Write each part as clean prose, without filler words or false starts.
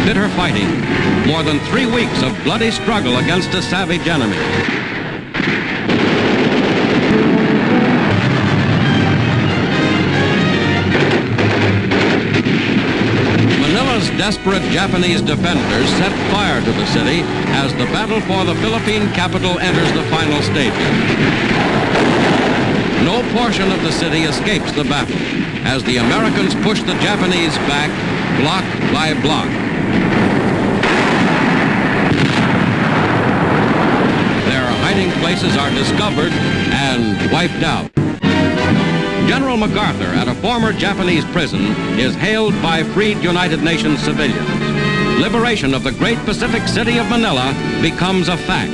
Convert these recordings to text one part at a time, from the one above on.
bitter fighting, more than 3 weeks of bloody struggle against a savage enemy. Manila's desperate Japanese defenders set fire to the city as the battle for the Philippine capital enters the final stages. No portion of the city escapes the battle as the Americans push the Japanese back block by block. Their hiding places are discovered and wiped out. General MacArthur at a former Japanese prison is hailed by freed United Nations civilians. Liberation of the great Pacific city of Manila becomes a fact.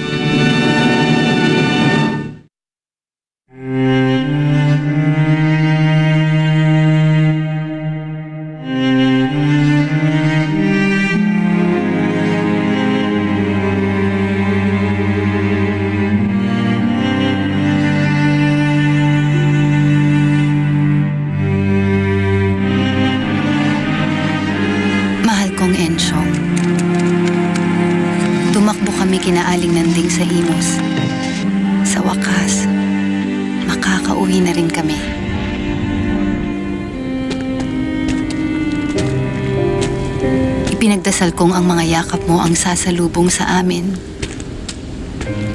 Kinaaling nanding sa Imus. Sa wakas, makakauwi na rin kami. Ipinagdasal kong ang mga yakap mo ang sasalubong sa amin.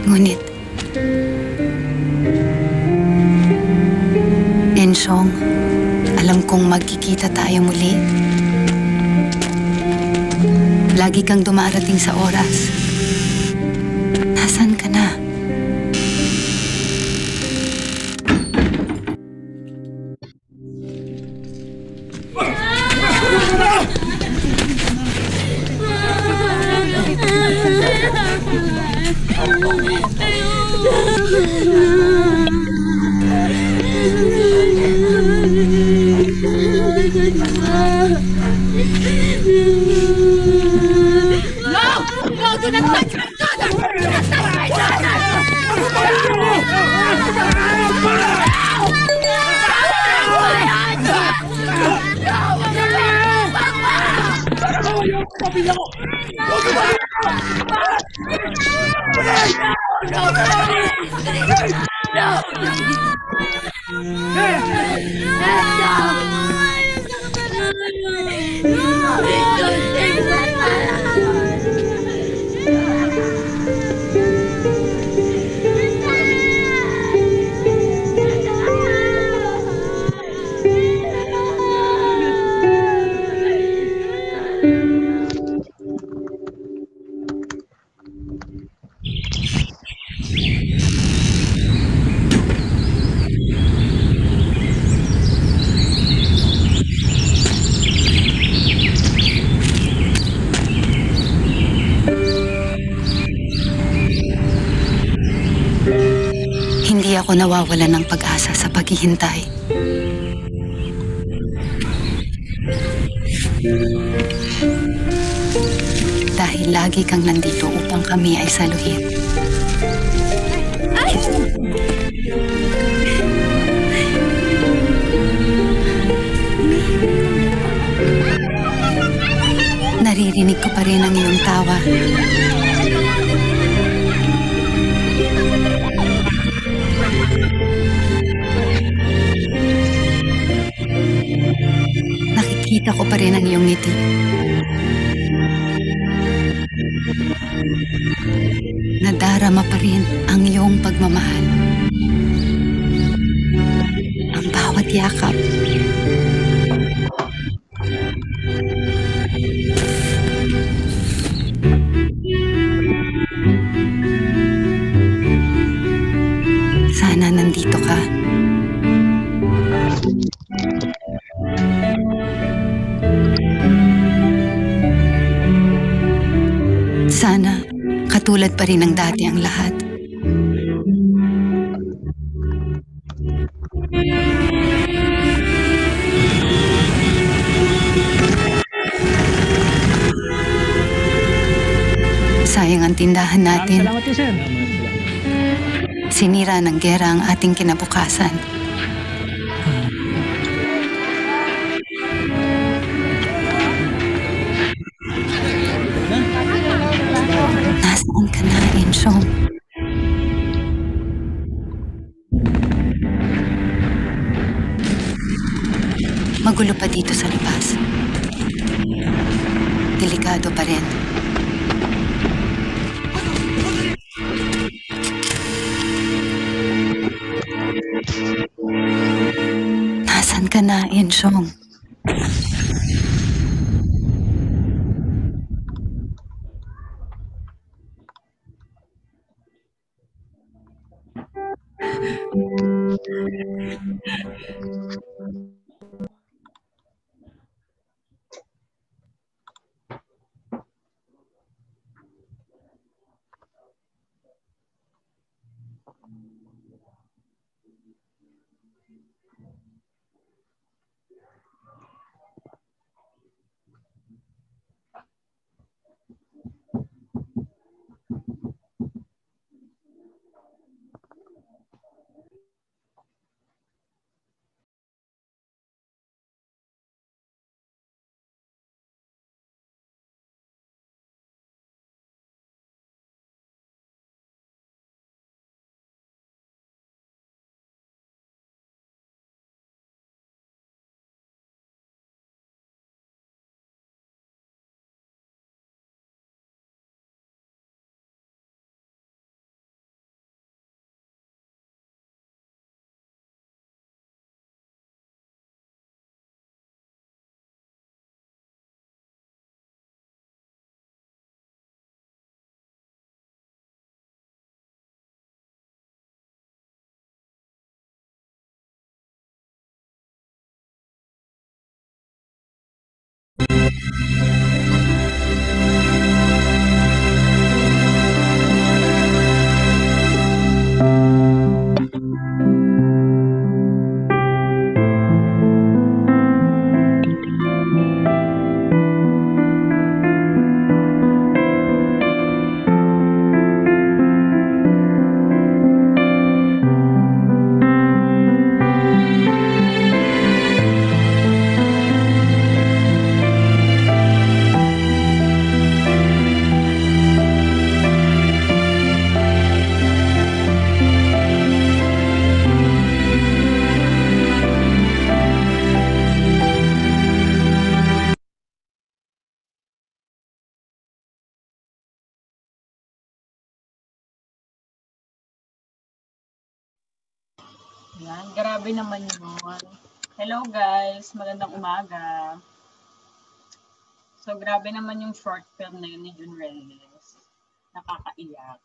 Ngunit, Ensyong, alam kong magkikita tayo muli. Lagi kang dumarating sa oras. Nasaan ka na? No! No! Do not touch my daughter! Do not touch my daughter! Hindi ako nawawala ng pag-asa sa paghihintay. Dahil lagi kang nandito upang kami ay saluhin. Ay! Naririnig ko pa rin ang iyong tawa. Nakikita ko pa rin ang iyong ngiti. Nadarama pa rin ang iyong pagmamahal. Ang bawat yakap. Sana nandito ka. Sana katulad pa rin ng dati ang lahat. Sayang ang tindahan natin. Salamat po, sir. Sinira ng gera ang ating kinabukasan. Ensyong. Magulo pa dito sa labas. Delikado pa rin. Nasaan ka na, Ensyong? Yan, grabe naman yun. Hello guys, magandang umaga. So grabe naman yung short film na yun ni Jun Reyes. Nakakaiyak.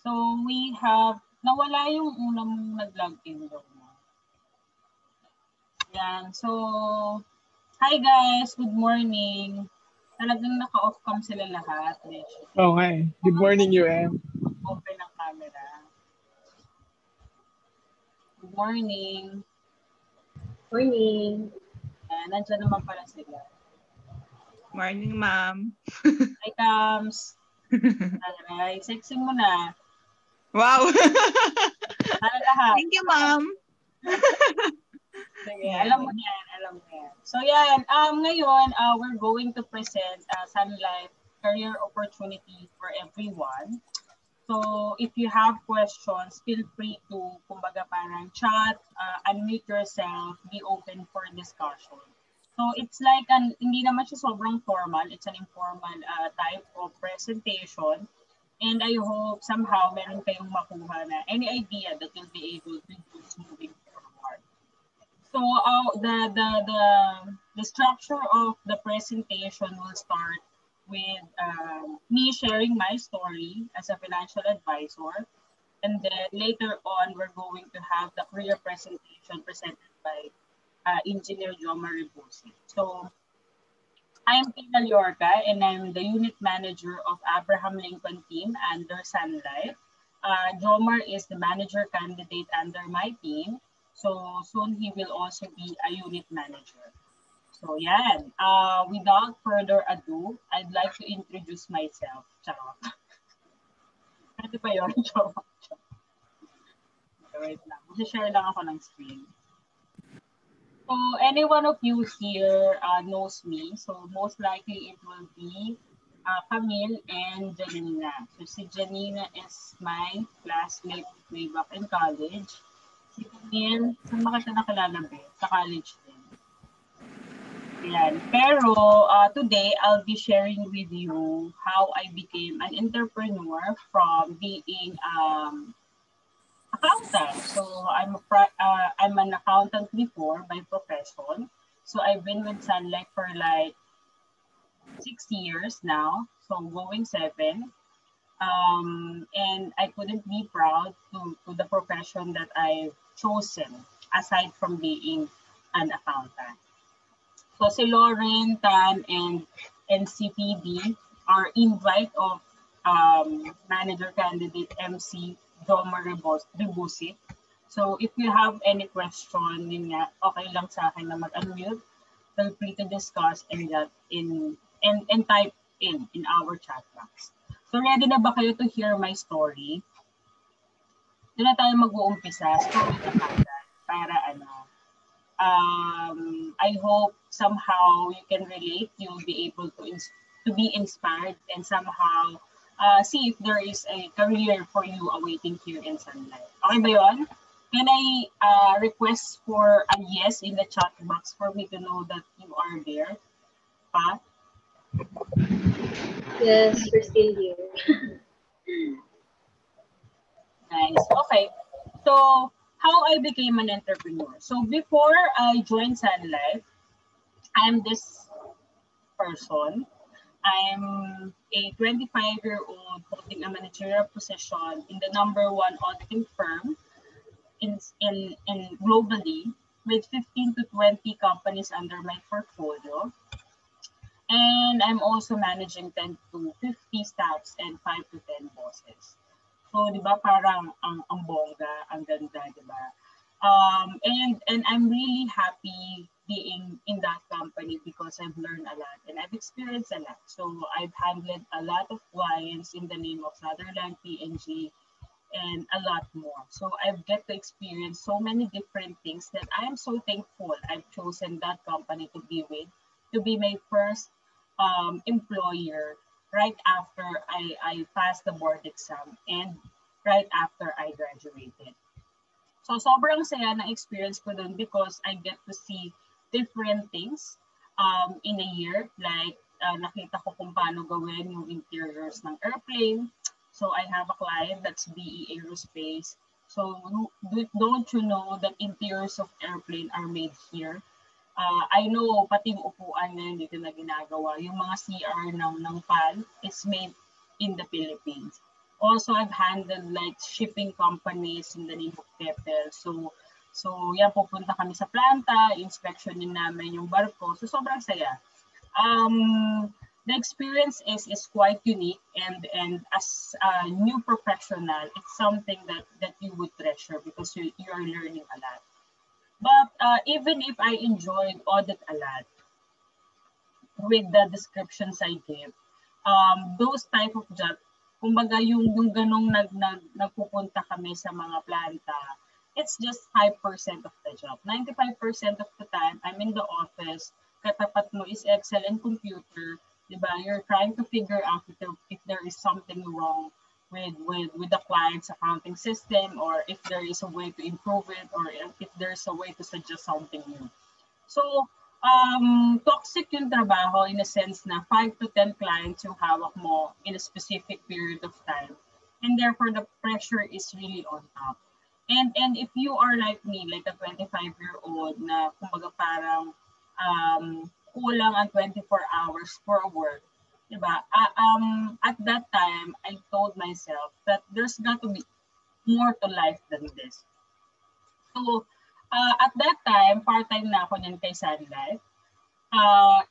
So we have, nawala yung unang nag-login doon. Yan, so hi guys, good morning. Talagang naka-off cam sila lahat. Oh, hi. Good morning, UM. Open ang camera. Good morning. Morning. Ayan, nandiyan naman pala sila. Morning, ma'am. Hi, Kams. Alright, sexy mo na. Wow. Ano lahat? Thank you, ma'am. Sige, alam mo yan, alam mo yan. So yan, ngayon, we're going to present Sun Life career opportunity for everyone. So if you have questions, feel free to, kumbaga parang chat, unmute yourself, be open for discussion. So it's like, hindi naman siya sobrang formal, it's an informal type of presentation. And I hope somehow meron kayong makuha na any idea that you'll be able to use moving forward. So the structure of the presentation will start with me sharing my story as a financial advisor. And then later on, we're going to have the career presentation presented by Engineer Jomar Ribusi. So I'm Tina Liorca, and I'm the unit manager of Abraham Lincoln team under Sun Life. Jomar is the manager candidate under my team. So soon he will also be a unit manager. So yan, without further ado, I'd like to introduce myself. Charot. Ano ba yun? Charot. Wait lang. Share lang ako ng screen. So any one of you here knows me. So most likely it will be Camille and Janina. So si Janina is my classmate way back in college. Si Camille, saan ba kita nakilala ba? Sa college din. Yan. Pero today, I'll be sharing with you how I became an entrepreneur from being accountant. So I'm an accountant before by profession. So I've been with Sun Life for like 6 years now, so going 7. And I couldn't be proud to the profession that I've chosen aside from being an accountant. So si Lauren, Tan, and CPD are invite of manager candidate MC Jomar Rebusit. So if you have any question, yun nga, okay lang sa akin na mag-unmute. Feel free to discuss and type in our chat box. So ready na ba kayo to hear my story? Doon na tayo mag-uumpisa. Story na kagad. Para I hope somehow you can relate. You'll be able to be inspired and somehow see if there is a career for you awaiting here in Sun Life. Okay ba yun? Can I request for a yes in the chat box for me to know that you are there? Pa? Yes, we're still here. Nice. Okay. So, how I became an entrepreneur. So, before I joined Sun Life, I'm this person. I'm a 25-year-old holding a managerial position in the #1 auditing firm in globally with 15 to 20 companies under my portfolio. And I'm also managing 10 to 50 staffs and 5 to 10 bosses. So, di ba, parang ang bongga, ang ganda, di ba? And I'm really happy being in that company because I've learned a lot and I've experienced a lot. So, I've handled a lot of clients in the name of Sutherland, P&G, and a lot more. So, I've get to experience so many different things that I'm so thankful I've chosen that company to be with, to be my first employer right after I passed the board exam and right after I graduated. So sobrang saya na experience ko dun because I get to see different things in a year. Like nakita ko kung paano gawin yung interiors ng airplane. So I have a client that's BE Aerospace. So don't you know that interiors of airplane are made here? I know pati yung upuan na yun dito na ginagawa. Yung mga CR ng PAL is made in the Philippines. Also, I've handled like shipping companies in the name of Keppel. So yan, pupunta kami sa planta, inspection din namin yung barko. So sobrang saya. The experience is quite unique and as a new professional, it's something that you would treasure because you are learning a lot. But even if I enjoyed audit a lot with the descriptions I gave, those type of job, kumbaga yung ganong nagpupunta kami sa mga planta, it's just 5% of the job. 95% of the time, I'm in the office, katapat mo is Excel and computer, diba? You're trying to figure out if there is something wrong with the client's accounting system, or if there is a way to improve it, or if there's a way to suggest something new. So, toxic yung trabaho in a sense na 5 to 10 clients yung hawak mo in a specific period of time. And therefore, the pressure is really on top. And if you are like me, like a 25-year-old na kumbaga parang kulang ang 24 hours for work, diba? At that time, I told myself that there's got to be more to life than this. So, at that time, part-time na ako niyan kay Sun Life.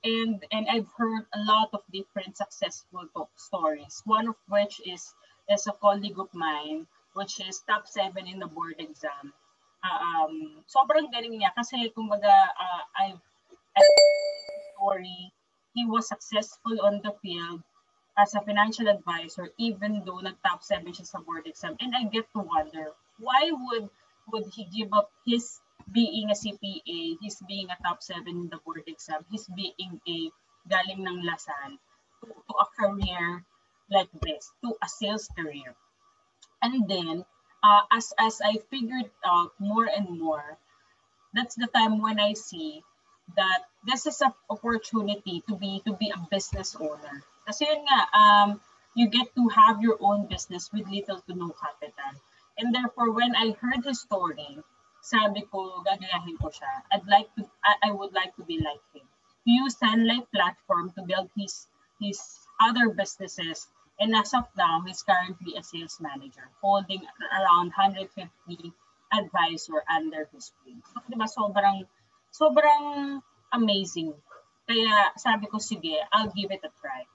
And I've heard a lot of different successful stories. One of which is a colleague of mine, which is top 7 in the board exam. Sobrang galing niya kasi kumbaga I've story. He was successful on the field as a financial advisor, even though nag-top 7 siya sa board exam. And I get to wonder, why would he give up his being a CPA, his being a top 7 in the board exam, his being a galing ng Lasal, to a career like this, to a sales career. And then, as I figured out more and more, that's the time when I see that this is an opportunity to be a business owner. Kasi yun nga, you get to have your own business with little to no capital. And therefore, when I heard his story, sabi ko, gagayahin ko siya. I would like to be like him. To use Sunlight platform to build his other businesses. And as of now, he's currently a sales manager, holding around 150 advisor under his wing. So, di ba, sobrang amazing. Kaya sabi ko, sige, I'll give it a try.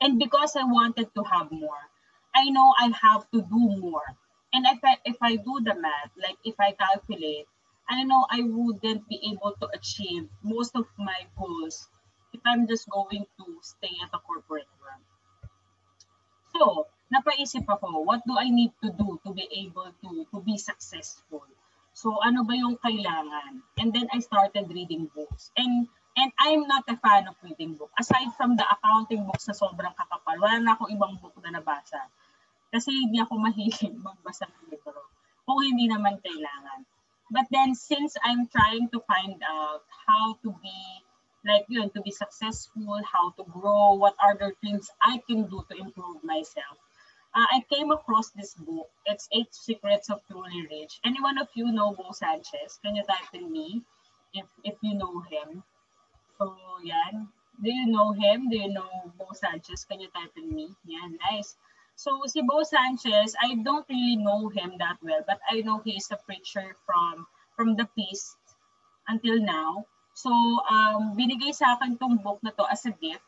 And because I wanted to have more, I know I have to do more. And if I do the math, like if I calculate, I know I wouldn't be able to achieve most of my goals if I'm just going to stay at a corporate world. So, napaisip ako, what do I need to do to be able to be successful? So, ano ba yung kailangan? And then I started reading books. And I'm not a fan of reading book. Aside from the accounting books na sobrang kakapal, wala na akong ibang book na nabasa. Kasi hindi ako mahilig magbasa ng libro. Kung hindi naman kailangan. But then, since I'm trying to find out how to be, to be successful, how to grow, what are the things I can do to improve myself, I came across this book. It's 8 Secrets of Truly Rich. Anyone of you know Bo Sanchez? Can you type in me if you know him? So, yan. Do you know him? Do you know Bo Sanchez? Can you type in me? Yan, nice. So, si Bo Sanchez, I don't really know him that well, but I know he is a preacher from the Peace until now. So, binigay sa akin tong book na to as a gift.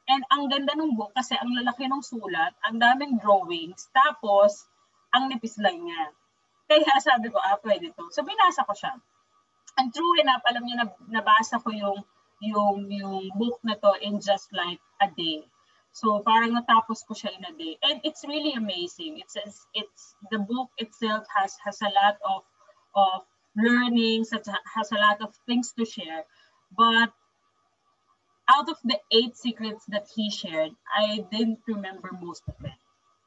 And ang ganda ng book kasi ang lalaki ng sulat, ang daming drawings, tapos ang nipis lang niya. Kaya sabi ko, pwede to. So, binasa ko siya. And true enough, alam niyo, nabasa ko yung book na to in just like a day. So parang natapos ko siya in a day. And it's really amazing. It's the book itself has a lot of learnings, has a lot of things to share. But out of the 8 secrets that he shared, I didn't remember most of them.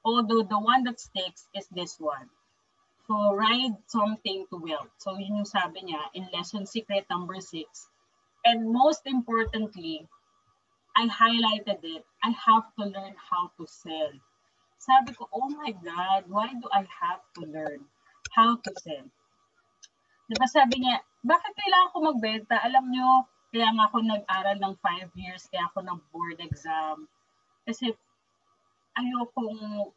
Although the one that sticks is this one. So ride something to wealth. So yun yung sabi niya in lesson secret number 6. And most importantly, I highlighted it. I have to learn how to sell. Sabi ko, oh my God, why do I have to learn how to sell? Diba sabi niya, bakit kailangan ko magbenta? Alam nyo, kaya nga ako nag-aral ng 5 years, kaya ako nag-board exam. Kasi ayokong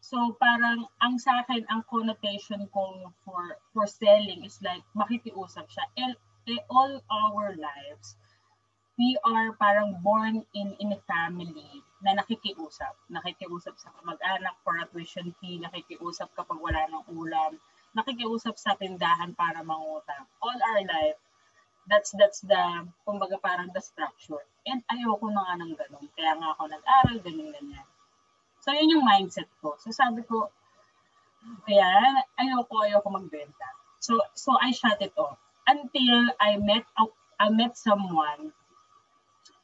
So parang ang sa akin, ang connotation ko for selling is like makikiusap siya. All our lives, we are parang born in a family na nakikiusap. Nakikiusap sa kamag-anak for a tuition fee, nakikiusap kapag wala ng ulam, nakikiusap sa tindahan para mangutang. All our life, that's the, kumbaga parang the structure. And ayoko na nga ng ganun. Kaya nga ako nag-aral, ganyan. So, yun yung mindset ko. So, sabi ko, kaya ayoko magbenta. So I shut it off until I met someone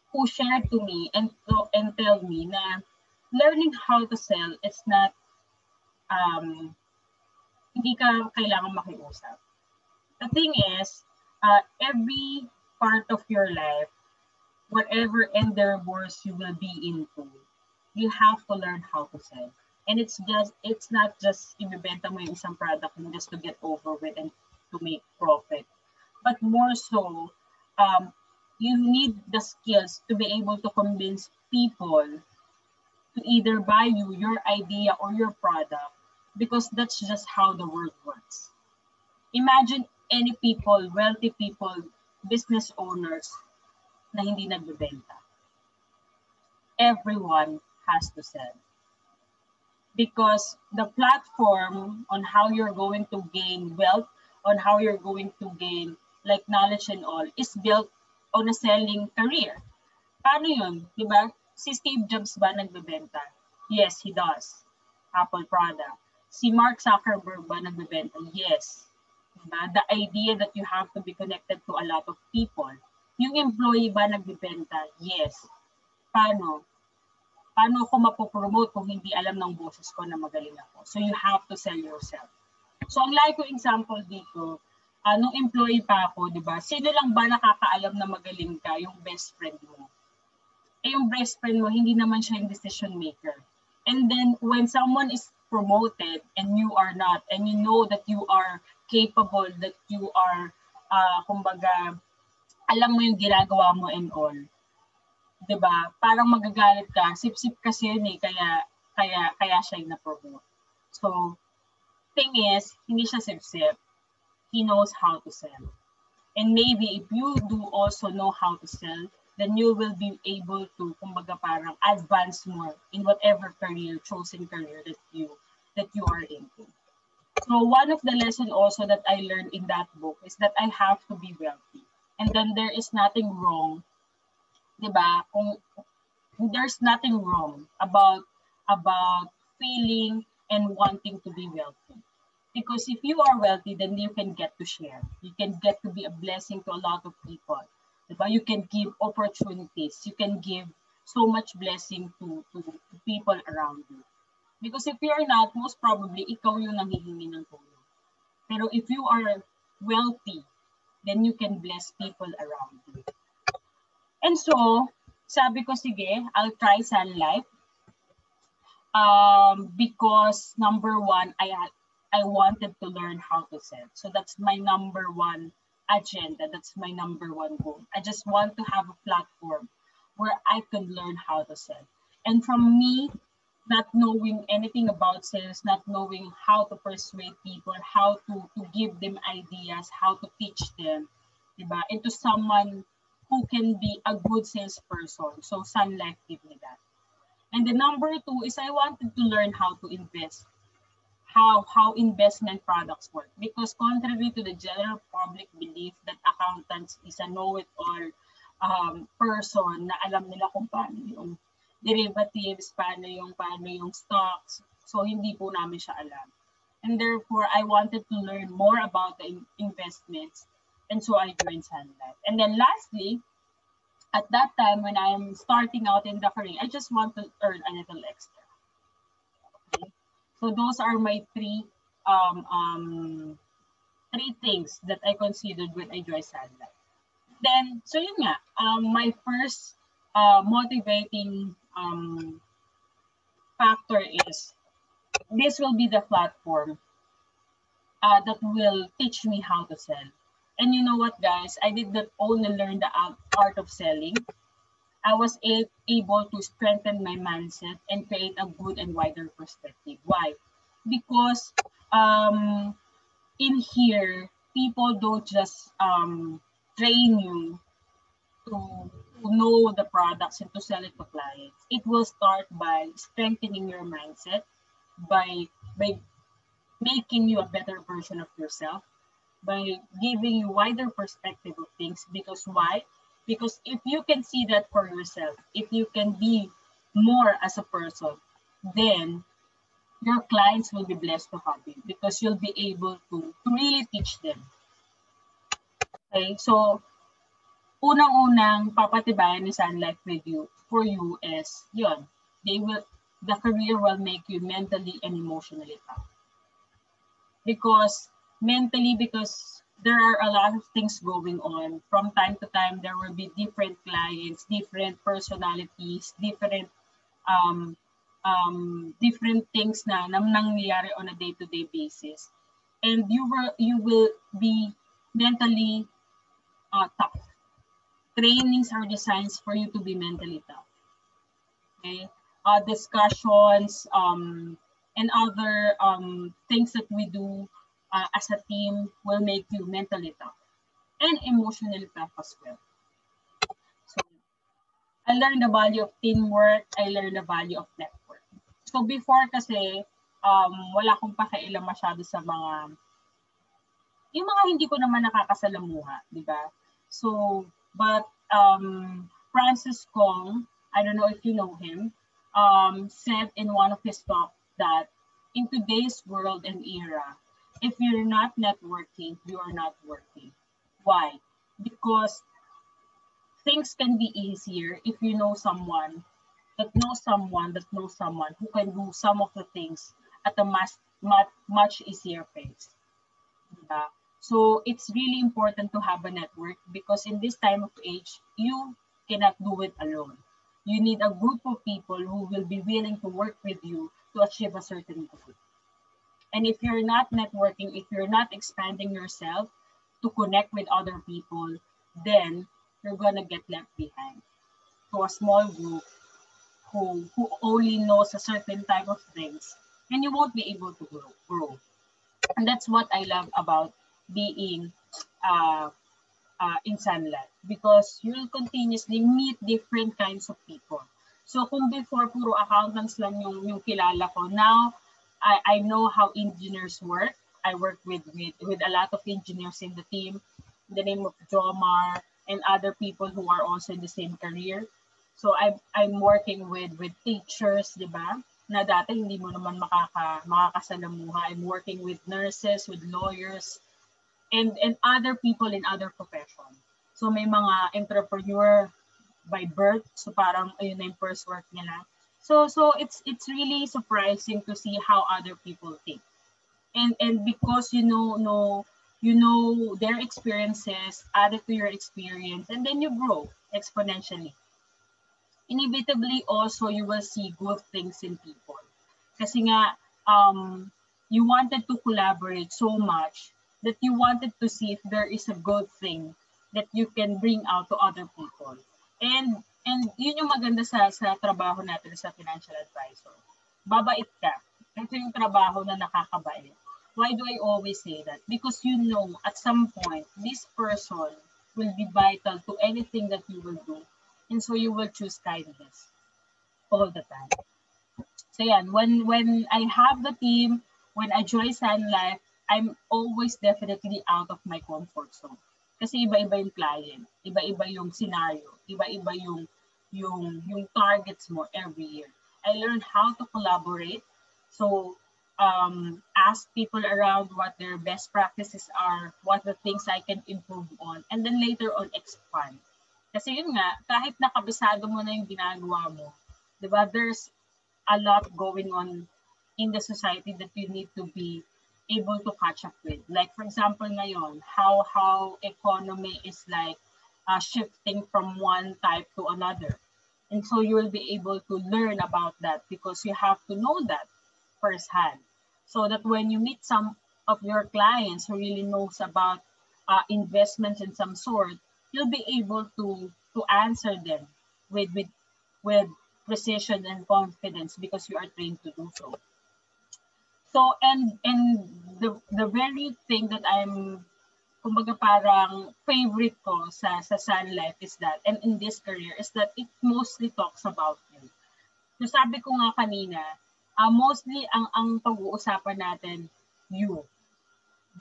who shared to me and tell me na learning how to sell, it's not, hindi ka kailangan makiusap. The thing is, every part of your life, whatever endeavors you will be into, you have to learn how to sell. And it's not just ibibenta mo yung isang product just to get over with and to make profit. But more so, you need the skills to be able to convince people to either buy you your idea or your product, because that's just how the world works. Imagine any people, wealthy people, business owners na hindi nagbebenta. Everyone has to sell. Because the platform on how you're going to gain wealth, on how you're going to gain like knowledge and all, is built on a selling career. Paano yun? Diba? Si Steve Jobs ba nagbebenta? Yes, he does. Apple product. Si Mark Zuckerberg ba nagbebenta? Yes. Diba? The idea that you have to be connected to a lot of people. Yung employee ba nagbibenta? Yes. Paano? Paano ako mapopromote kung hindi alam ng boses ko na magaling ako? So you have to sell yourself. So ang like ko example dito, nung employee pa ako, di ba? Sino lang ba nakakaalam na magaling ka? Yung best friend mo. Eh yung best friend mo, hindi naman siya yung decision maker. And then when someone is promoted and you are not, and you know that you are capable, that you are, kumbaga, alam mo yung ginagawa mo and all. Diba? Parang magagalit ka. Sip-sip kasi yun eh, kaya siya yung na-promote. So, thing is, hindi siya sip-sip. He knows how to sell. And maybe if you do also know how to sell, then you will be able to, kumbaga parang advance more in whatever career, chosen career that you are into. So one of the lessons also that I learned in that book is that I have to be wealthy. And then there is nothing wrong, diba? There's nothing wrong about feeling and wanting to be wealthy. Because if you are wealthy, then you can get to share. You can get to be a blessing to a lot of people. Diba? You can give opportunities. You can give so much blessing to people around you. Because if you're not, most probably, ikaw yung nanghihingi ng tulong. Pero if you are wealthy, then you can bless people around you. And so, sabi ko, sige, I'll try Sun Life. Because number one, I wanted to learn how to sell. So that's my number one agenda. That's my number one goal. I just want to have a platform where I can learn how to sell. And from me, not knowing anything about sales, not knowing how to persuade people, how to give them ideas, how to teach them, diba? Into someone who can be a good salesperson. So Sun Life gave me that. And the number two is I wanted to learn how to invest, how investment products work. Because contrary to the general public belief that accountants is a know-it-all person na alam nila kung paano yung derivatives, paano yung stocks. So hindi po namin siya alam. And therefore, I wanted to learn more about the investments. And so I joined Sun Life. And then lastly, at that time when I'm starting out in the career, I just want to earn a little extra. Okay? So those are my three things that I considered when I joined Sun Life. Then, so yun nga, my first motivating factor is this will be the platform that will teach me how to sell. And you know what, guys? I did not only learn the art of selling. I was able to strengthen my mindset and create a good and wider perspective. Why? Because in here, people don't just train you to know the products and to sell it to clients. It will start by strengthening your mindset, by making you a better version of yourself, by giving you wider perspective of things. Because why? Because if you can see that for yourself, if you can be more as a person, then your clients will be blessed to have you because you'll be able to really teach them. Okay, so unang-unang papatibayan ni Sun Life with you for you is yun. The career will make you mentally and emotionally tough. Because there are a lot of things going on. From time to time, there will be different clients, different personalities, different things na nangyayari on a day-to-day basis. And you will be mentally tough. Trainings are designed for you to be mentally tough. Okay? Discussions and other things that we do as a team will make you mentally tough and emotionally tough as well. So I learned the value of teamwork. I learned the value of network. So before kasi, wala akong pakialam masyado sa yung mga hindi ko naman nakakasalamuha, di ba? So, but Francis Kong, I don't know if you know him, said in one of his talks that in today's world and era, if you're not networking, you are not working. Why? Because things can be easier if you know someone that knows someone that knows someone who can do some of the things at a much easier pace. Diba? So it's really important to have a network because in this time of age, you cannot do it alone. You need a group of people who will be willing to work with you to achieve a certain goal. And if you're not networking, if you're not expanding yourself to connect with other people, then you're gonna get left behind to a small group who only knows a certain type of things, and you won't be able to grow. And that's what I love about being in Sun Life because you'll continuously meet different kinds of people. So kung before puro accountants lang yung kilala ko, now I know how engineers work. I work with a lot of engineers in the team, in the name of Jomar and other people who are also in the same career. So I'm working with teachers, di ba? Na dati hindi mo naman makakasalamuha. I'm working with nurses, with lawyers, and other people in other professions. So may mga entrepreneur by birth, so parang ayun na yung first work nila. So it's really surprising to see how other people think. And because you know their experiences added to your experience, and then you grow exponentially. Inevitably also you will see good things in people. Kasi nga you wanted to collaborate so much that you wanted to see if there is a good thing that you can bring out to other people. And yun yung maganda sa trabaho natin sa financial advisor. Babait ka. Ito yung trabaho na nakakabait. Why do I always say that? Because you know at some point this person will be vital to anything that you will do. And so you will choose kindness all the time. So yan, when I have the team, when I join Sun Life, I'm always definitely out of my comfort zone. Kasi iba-iba yung client, iba-iba yung scenario, iba-iba yung targets mo every year. I learned how to collaborate. So ask people around what their best practices are, what the things I can improve on, and then later on expand. Kasi yun nga, kahit nakabisado mo na yung ginagawa mo, di ba, there's a lot going on in the society that you need to be able to catch up with. Like, for example, ngayon, how economy is like shifting from one type to another. And so you will be able to learn about that because you have to know that firsthand. So that when you meet some of your clients who really knows about investments in some sort, you'll be able to answer them with precision and confidence because you are trained to do so. So and the very thing that I'm kumbaga parang favorite ko sa Sun Life is that, and in this career, is that it mostly talks about you. So sabi ko nga kanina, mostly ang pag-uusapan natin, you.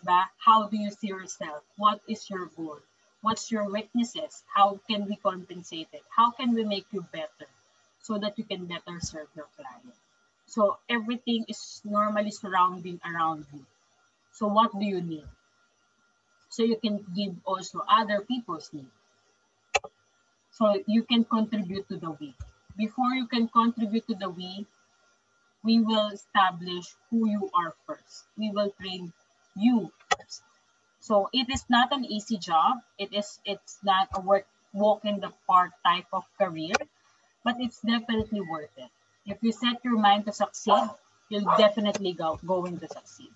Diba? How do you see yourself? What is your goal? What's your weaknesses? How can we compensate it? How can we make you better so that you can better serve your client? So everything is normally surrounding around you. So what do you need? So you can give also other people's needs. So you can contribute to the we. Before you can contribute to the we will establish who you are first. We will train you first. So it is not an easy job. It's not a walk in the park type of career, but it's definitely worth it. If you set your mind to succeed, you'll definitely going to succeed.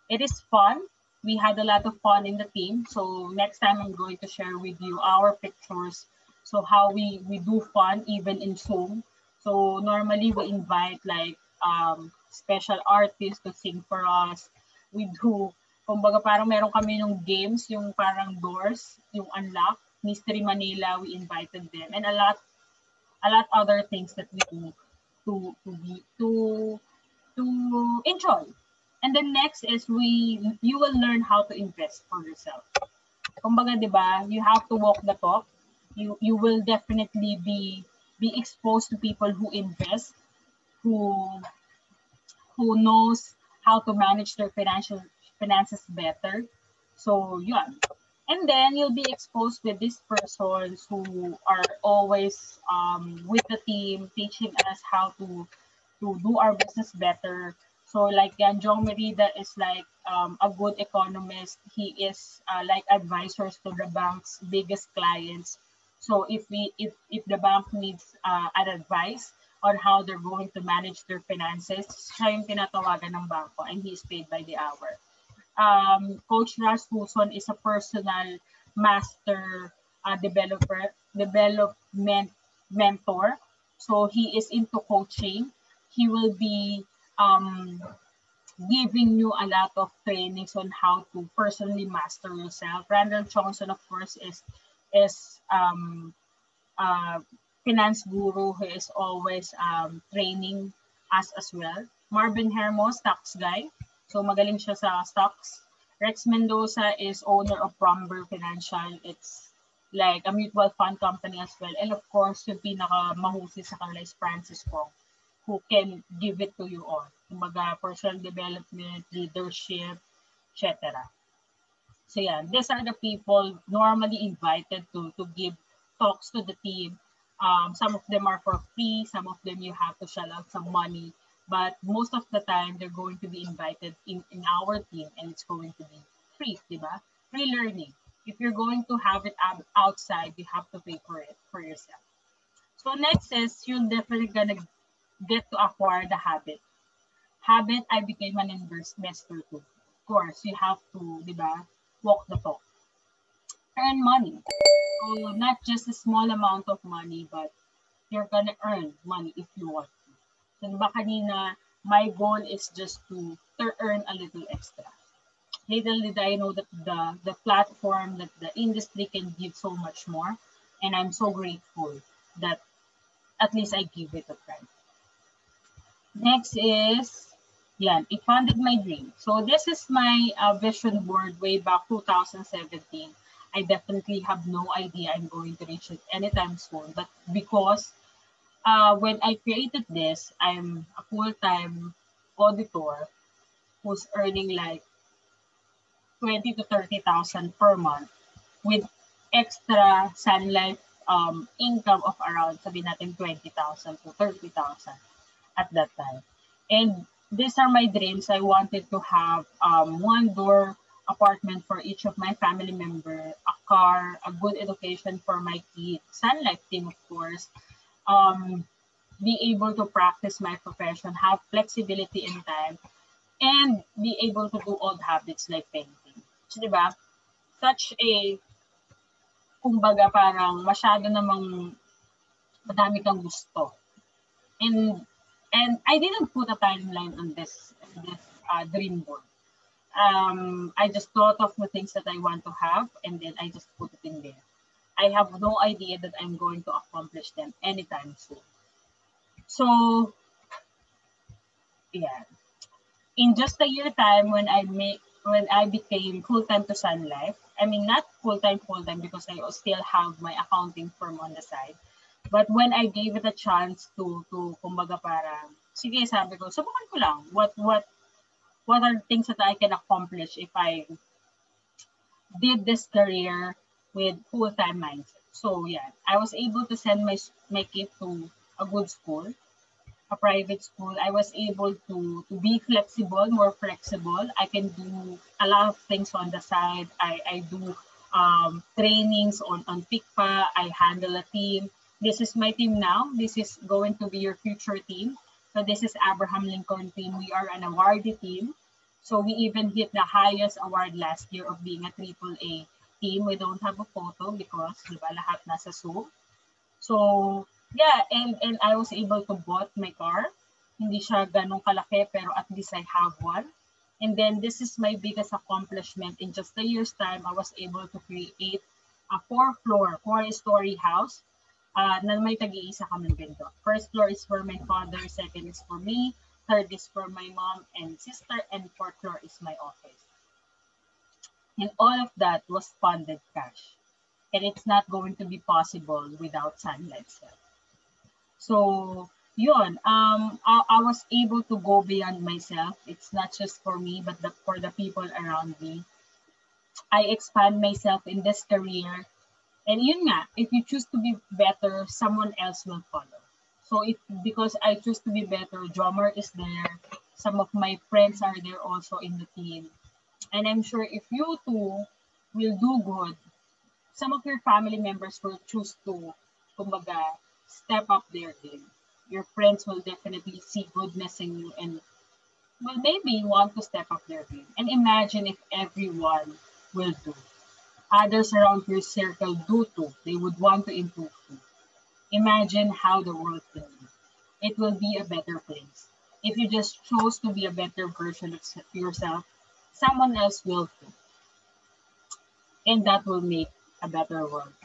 It is fun. We had a lot of fun in the team. So next time I'm going to share with you our pictures. So how we do fun even in Zoom. So normally we invite like special artists to sing for us. We do, kumbaga parang meron kami yung games, yung parang doors, yung unlock, Mystery Manila, we invited them, and a lot other things that we do to enjoy. And then next is you will learn how to invest for yourself. Kumbaga, di ba, you have to walk the talk. You will definitely be exposed to people who invest, who knows how to manage their finances better. So yeah, And then you'll be exposed with these persons who are always with the team, teaching us how to do our business better. So like Yan Jong Merida is like a good economist. He is like advisors to the bank's biggest clients. So if the bank needs an advice on how they're going to manage their finances, siya yung tinatawagan ng banko and he is paid by the hour. Coach Rasmussen is a personal master development mentor. So he is into coaching. He will be giving you a lot of trainings on how to personally master yourself. Randall Johnson, of course, is finance guru who is always training us as well. Marvin Hermos, tax guy. So magaling siya sa stocks. Rex Mendoza is owner of Promber Financial. It's like a mutual fund company as well. And of course, yung pinaka mahusay sa kanila is Francis Kong, who can give it to you all. Kumbaga, personal development, leadership, etc. So yeah, these are the people normally invited to give talks to the team. Some of them are for free. Some of them you have to shell out some money. But most of the time, they're going to be invited in our team and it's going to be free, diba? Free learning. If you're going to have it outside, you have to pay for it for yourself. So next is you're definitely gonna get to acquire the habit. Habit, I became an investor too. Of course, you have to, diba, walk the talk. Earn money. So not just a small amount of money, but you're gonna earn money if you want. So diba kanina, my goal is just to earn a little extra. Little did I know that the platform, that the industry can give so much more. And I'm so grateful that at least I give it a try. Next is, yan, it funded my dream. So this is my vision board way back 2017. I definitely have no idea I'm going to reach it anytime soon. But because when I created this, I'm a full-time auditor who's earning like 20 to 30,000 per month with extra Sun Life income of around, sabihin natin 20,000 to 30,000 at that time. And these are my dreams. I wanted to have one-door apartment for each of my family members, a car, a good education for my kids, Sun Life team, of course, be able to practice my profession, have flexibility in time, and be able to do old habits like painting. So, diba? Such a, kumbaga parang masyado namang madami kang gusto. And I didn't put a timeline on this dream board. I just thought of the things that I want to have, and then I just put it in there. I have no idea that I'm going to accomplish them anytime soon. So, yeah. In just a year time, when I became full-time to Sun Life, I mean, not full-time because I still have my accounting firm on the side. But when I gave it a chance to kumbaga parang, sige, sabi ko, subukan ko lang. What are things that I can accomplish if I did this career with full-time mindset? So yeah, I was able to send my kid to a good school, a private school. I was able to be flexible, more flexible. I can do a lot of things on the side. I do trainings on PICPA. I handle a team. This is my team now. This is going to be your future team. So this is Abraham Lincoln team. We are an awardee team. So we even hit the highest award last year of being a AAA team. We don't have a photo because diba, lahat nasa Zoom. So yeah, and I was able to bought my car. Hindi siya ganong kalaki, pero at least I have one. And then this is my biggest accomplishment. In just a year's time, I was able to create a four-story house. Na may tag-iisa kaming bento. First floor is for my father, second is for me, third is for my mom and sister, and fourth floor is my office. And all of that was funded cash. And it's not going to be possible without Sun Life. So, yun, I was able to go beyond myself. It's not just for me, but for the people around me. I expand myself in this career. And yun nga, if you choose to be better, someone else will follow. So because I choose to be better, drummer is there. Some of my friends are there also in the team. And I'm sure if you too will do good, some of your family members will choose to, kumbaga, step up their game. Your friends will definitely see goodness in you and will maybe want to step up their game. And imagine if everyone will do. Others around your circle do too. They would want to improve too. Imagine how the world will be. It will be a better place. If you just chose to be a better version of yourself, someone else will too. And that will make a better world,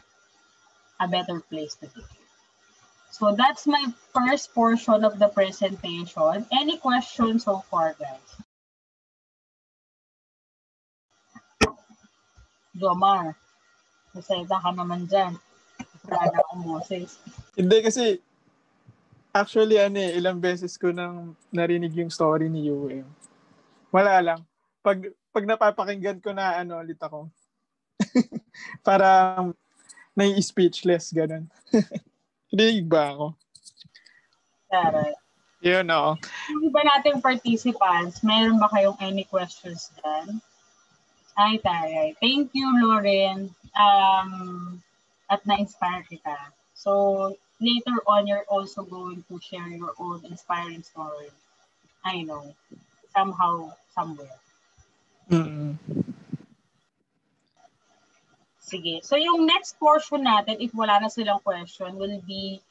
a better place to be. So that's my first portion of the presentation. Any questions so far, guys? Jomar, masayda ka naman dyan. Wala na akong boses. Hindi kasi, actually, ilang beses ko nang narinig yung story ni UM. Wala lang. Pag napapakinggan ko na ulit ako. Parang nai-speechless, ganun. Rinig ba ako? Taray. Yun, oo. Yung iba nating participants, mayroon ba kayong any questions dyan? Ay, taray. Thank you, Lauren. At na-inspire kita. So, later on, you're also going to share your own inspiring story. I know. Somehow, somewhere. Mm-hmm. Sige. So, yung next portion natin, if wala na silang question, will be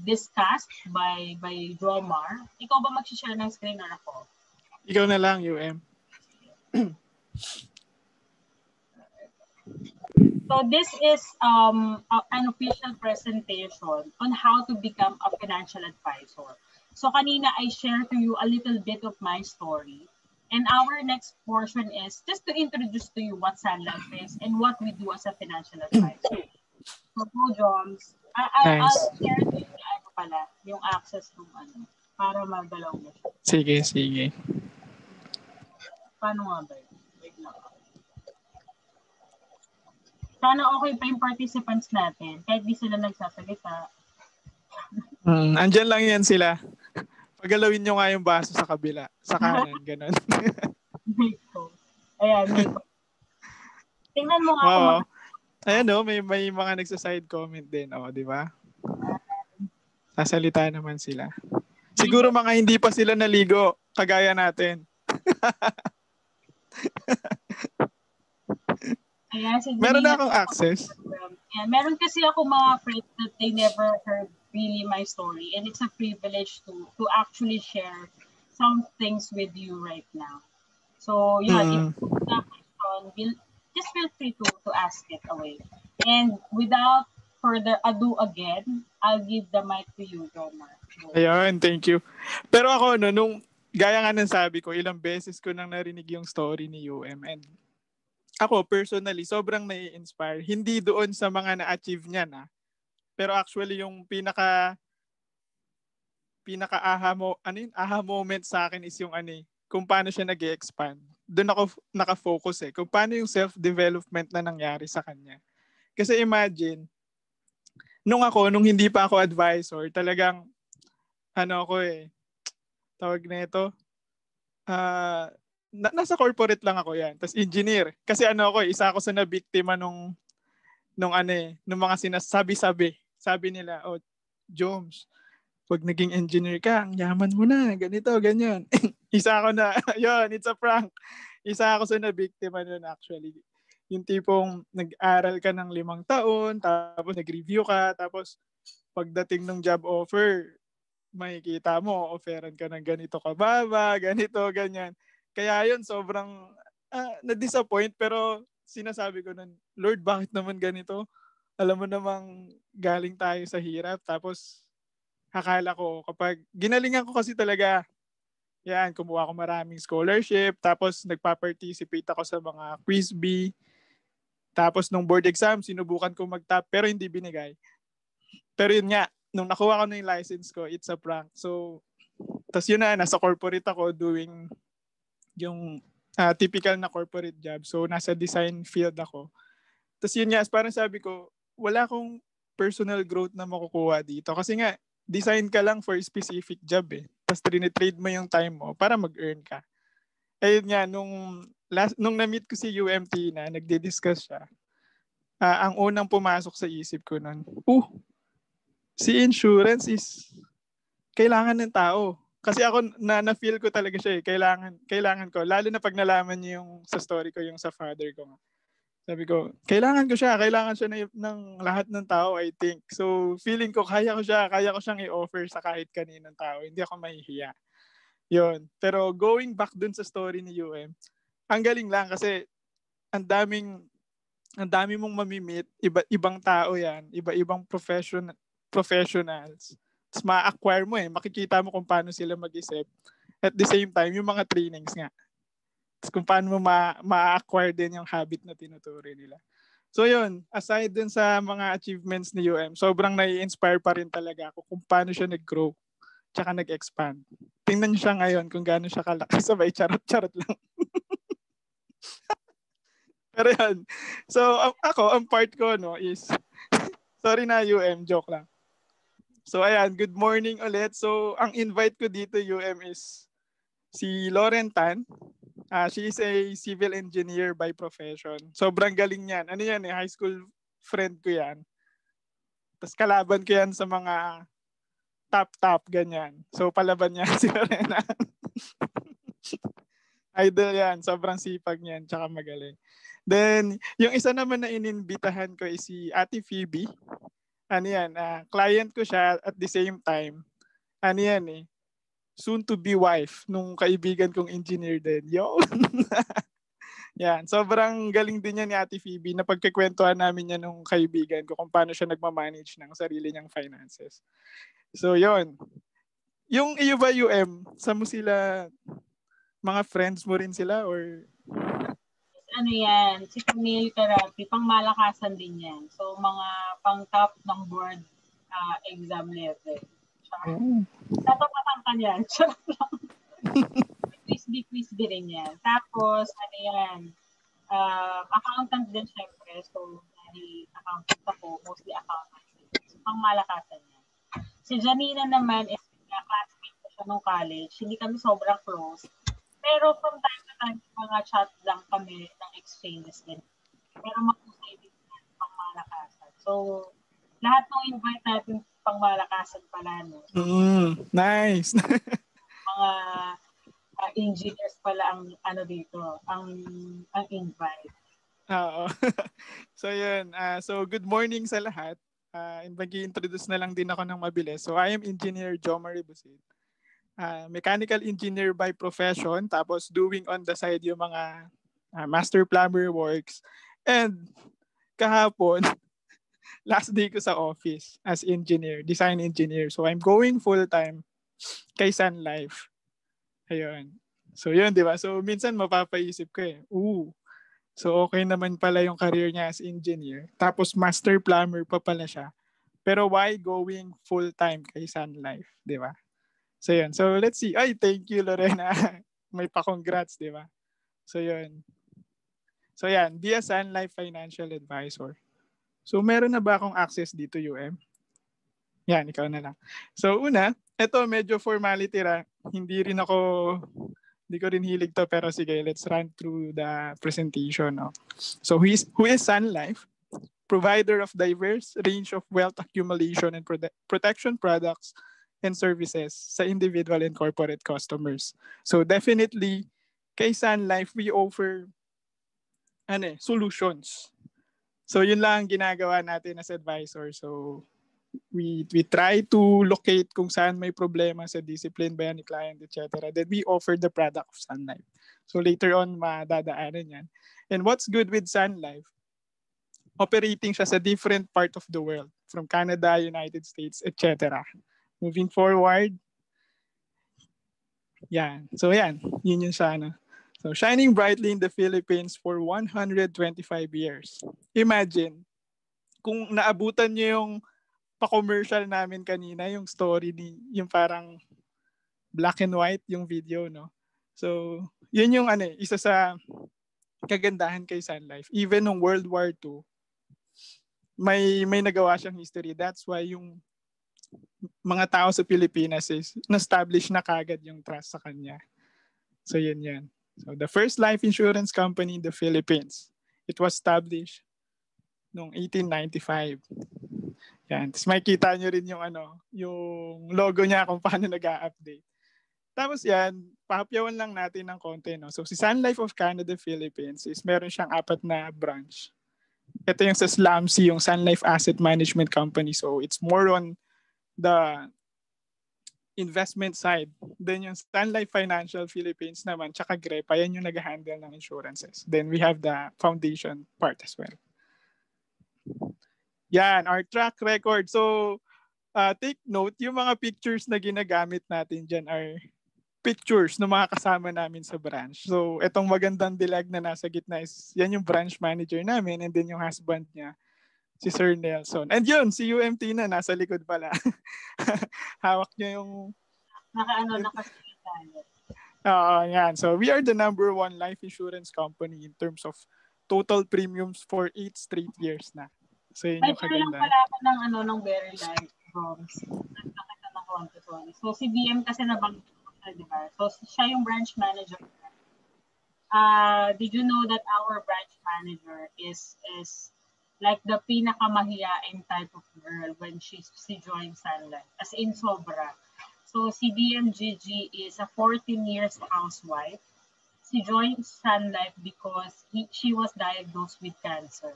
discussed by Dromar. Ikaw ba mag-share ng screen or ako? Ikaw na lang, UM. So, this is an official presentation on how to become a financial advisor. So, kanina I share to you a little bit of my story. And our next portion is just to introduce to you what Sanlam is and what we do as a financial advisor. So, go, Joms. I'll share to you yung access ng para magalaw mo. Sige. Paano nga ba yun? Wait lang. Sana okay pa yung participants natin kahit di sila nagsasalita. Andyan lang yan sila. Pagalawin nyo nga yung baso sa kabila. Sa kanan, ganun. Ayan, may tingnan mo nga wow. Ayan may mga nagsa-side comment din. Di ba? Sasalita naman sila. Siguro mga hindi pa sila naligo, kagaya natin. Ayan, meron na akong access. Yeah, meron kasi ako mga friends that they never heard really my story, and it's a privilege to actually share some things with you right now. So yeah, if you have a question, just feel free to ask it away. And without further ado again, I'll give the mic to you, Jomar. Ayun, thank you. Pero ako, nung gaya nga ng sabi ko, ilang beses ko nang narinig yung story ni UM, and ako personally, sobrang nai-inspire. Hindi doon sa mga na-achieve niya na. Pero actually yung pinaka aha moment sa akin is yung kung paano siya nag-expand. Doon ako naka-focus kung paano yung self-development na nangyari sa kanya. Kasi imagine, nung hindi pa ako advisor, talagang tawag na ito, nasa corporate lang ako yan. Tapos engineer. Kasi isa ako sa nabiktima nung mga sinasabi-sabi. Sabi nila, Joms, pag naging engineer ka, ang yaman mo na, ganito, ganyan. Isa ako na, yun, it's a prank. Isa ako sa nabiktima nun actually. Yung tipong nag-aral ka ng 5 taon, tapos nag-review ka, tapos pagdating ng job offer, makikita mo, offeran ka ng ganito kababa, ganito, ganyan. Kaya yun, sobrang na-disappoint, pero sinasabi ko nun, Lord, bakit naman ganito? Alam mo namang galing tayo sa hirap, tapos akala ko, kapag ginalingan ko kasi talaga, yan, kumuha ko maraming scholarship, tapos nagpa-participate ako sa mga quiz bee, tapos nung board exam, sinubukan ko mag-top, pero hindi binigay. Pero yun nga, nung nakuha ko na yung license ko, it's a prank. So, tas yun na, nasa corporate ako doing yung typical na corporate job. So, nasa design field ako. Tapos yun nga, parang sabi ko, wala akong personal growth na makukuha dito. Kasi nga, design ka lang for a specific job eh. Tapos trade mo yung time mo para mag-earn ka. Ayun nga, nung na-meet ko si UMT na, nagdi-discuss siya, ang unang pumasok sa isip ko nun, si insurance is kailangan ng tao. Kasi ako, na-feel ko talaga siya eh. Kailangan ko. Lalo na pag nalaman niyo yung sa story ko, yung sa father ko nga. Sabi ko, kailangan siya ng lahat ng tao, I think. So, feeling ko, kaya ko siyang i-offer sa kahit kaninong tao. Hindi ako mahihiya. Yun. Pero going back dun sa story ni UM, ang galing lang kasi ang dami mong mamimit, ibang tao yan, iba-ibang professionals. Tapos ma-acquire mo makikita mo kung paano sila mag-isip. At the same time, yung mga trainings nga. Kung paano mo ma-acquire din yung habit na tinuturo nila. So yun, aside dun sa mga achievements ni UM, sobrang nai-inspire pa rin talaga ako kung paano siya nag-grow tsaka nag-expand. Tingnan niyo siya ngayon kung gaano siya kalaki. Sabay, charot-charot lang. Pero yun. So ang part ko is, sorry na UM, joke lang. So ayan, good morning ulit. So ang invite ko dito UM is si Lauren Tan. She is a civil engineer by profession. Sobrang galing niyan. Ano yan high school friend ko yan. Tapos kalaban ko yan sa mga top ganyan. So palaban niya si Lorena. Idol yan. Sobrang sipag niyan. Tsaka magaling. Then, yung isa naman na ininbitahan ko is si Ate Phoebe. Ano yan? Client ko siya at the same time. Ano yan soon to be wife nung kaibigan kong engineer din. Yo. Yan, sobrang galing din niya ni Ate Phoebe na pagkikwentuhan namin niya nung kaibigan ko kung paano siya nagmamanage ng sarili niyang finances. So, yon. Yung iyo ba sa mo sila, mga friends mo rin sila or? Ano yan, si Camille Therapy, pang malakasan din yan. So, mga pang top ng board exam level. Natapatan ka niyan. Crispy rin yan. Tapos, ano yan, accountant din syempre. So, accountant ako, mostly accountant. So, pang malakasan yan. Si Janina naman is classmate ko siya nung college. Hindi kami sobrang close. Pero from time to time, mga chat lang kami ng exchanges din. Pero makusay din yan, pang malakasan. So, lahat ng invite natin pang malakasan pala, no? Nice. Mga engineers pala ang dito, ang invite. Oo. So yun, so good morning sa lahat. Mag-i-introduce na lang din ako ng mabilis. So I am Engineer Jomari Busid. Mechanical engineer by profession, tapos doing on the side yung mga master plumber works. And kahapon, last day ko sa office as engineer, design engineer. So I'm going full-time kay Sun Life. Ayun. So yun, di ba? So minsan mapapaisip ko so okay naman pala yung career niya as engineer. Tapos master plumber pa pala siya. Pero why going full-time kay Sun Life, di ba? So yun. So let's see. Ay, thank you Lorena. May pa-congrats, di ba? So yun. So yan, be a Sun Life financial advisor. So, meron na ba akong access dito, UM? Yan, ikaw na lang. So, una, ito medyo formality Hindi ko rin hilig to, pero sige, let's run through the presentation. No? So, who is Sun Life? Provider of diverse range of wealth accumulation and protection products and services sa individual and corporate customers. So, definitely, kay Sun Life, we offer solutions. So yun lang ang ginagawa natin as advisor. So we try to locate kung saan may problema sa discipline ba yan ni client, etc. Then we offer the product of Sun Life. So later on, madadaanan yan. And what's good with Sun Life? Operating siya sa different part of the world. From Canada, United States, etc. Moving forward. Yan. So yan. Yun yung sana. So, shining brightly in the Philippines for 125 years. Imagine, kung naabutan niyo yung pa-commercial namin kanina, yung story yung parang black and white yung video, no? So, yun yung isa sa kagandahan kay Sun Life. Even nung World War II, may nagawa siyang history. That's why yung mga tao sa Pilipinas is na-establish na kagad yung trust sa kanya. So, yun. So, the first life insurance company in the Philippines. It was established noong 1895. Yan. Tapos makikita nyo rin yung logo niya kung paano nag-a-update. Tapos yan, pahapyawan lang natin ng konti. No? So si Sun Life of Canada Philippines is meron siyang 4 na branch. Ito yung sa SLAMC, yung Sun Life Asset Management Company. So it's more on the investment side. Then yung Sun Life Financial Philippines naman, tsaka GREPA, yan yung nag-handle ng insurances. Then we have the foundation part as well. Yan, our track record. So take note, yung mga pictures na ginagamit natin dyan are pictures ng mga kasama namin sa branch. So, itong magandang dilag na nasa gitna is, yan yung branch manager namin, and then yung husband niya, si Sir Nelson. And yun, si UMT na, nasa likod pala. Hawak niya yung... Nakasilita. Yan. So, we are the number 1 life insurance company in terms of total premiums for 8 straight years na. So, yun yung kaganda. Ay, pala ako ng very light bombs. Nakita na ko. So, si BM kasi nabanggit, diba? So, siya yung branch manager. Did you know that our branch manager is like the pinakamahiyain type of girl when she joined Sun Life? As in, sobra. So, si BMGG is a 14 years housewife. She joined Sun Life because she was diagnosed with cancer.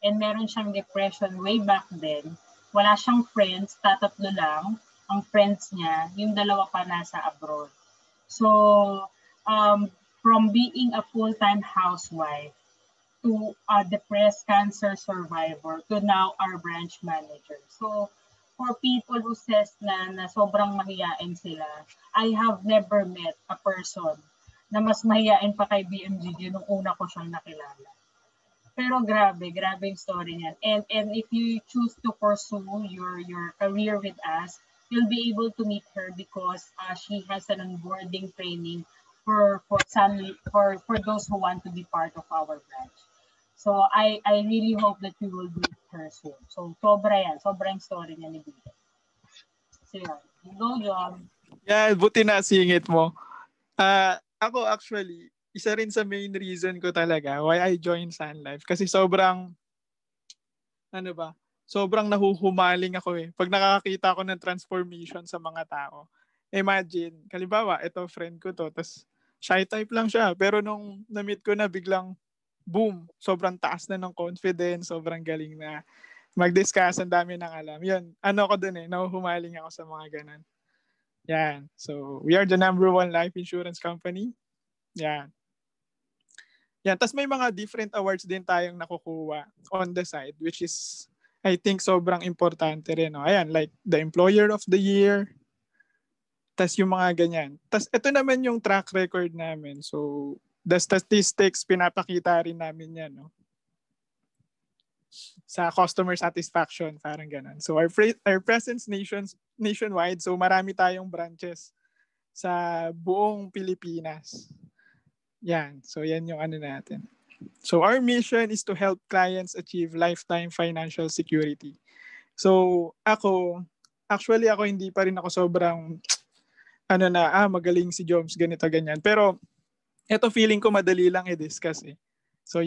And meron siyang depression way back then. Wala siyang friends, tatatlo lang. Ang friends niya, yung 2 pa nasa abroad. So, from being a full-time housewife to a depressed cancer survivor to now our branch manager. So, for people who says na sobrang mahiyain sila, I have never met a person na mas mahiyain pa kay BMGG nung una ko siyang nakilala. Pero grabe yung story niyan. And if you choose to pursue your career with us, you'll be able to meet her because she has an onboarding training for those who want to be part of our branch. So I really hope that you will meet her soon. So sobra yung story niya ni Bida. So yun. Go, John. Yeah, buti na singit mo. Ako actually, isa rin sa main reason ko talaga why I joined Sun Life. Kasi sobrang nahuhumaling ako eh. Pag nakakakita ko ng transformation sa mga tao. Imagine, halimbawa, ito friend ko to, tas shy type lang siya. Pero nung na-meet ko na, biglang boom, sobrang taas na ng confidence, sobrang galing na mag-discuss, ang dami nang alam. Yun, ko dun eh, nahuhumaling ako sa mga ganun. Yan. So, we are the number 1 life insurance company. Yan. Yan. Tas may mga different awards din tayong nakukuha on the side, which is, I think, sobrang importante rin. No? Ayan, like the Employer of the Year. Tas yung mga ganyan. Tas ito naman yung track record namin. So, the statistics, pinapakita rin namin yan. No? Sa customer satisfaction, parang ganun. So, our presence nationwide. So, marami tayong branches sa buong Pilipinas. Yan. So, yan yung natin. So, our mission is to help clients achieve lifetime financial security. So, ako hindi pa rin ako sobrang, magaling si Joms, ganito, ganyan. Pero, ito feeling ko madali lang i-discuss eh. So,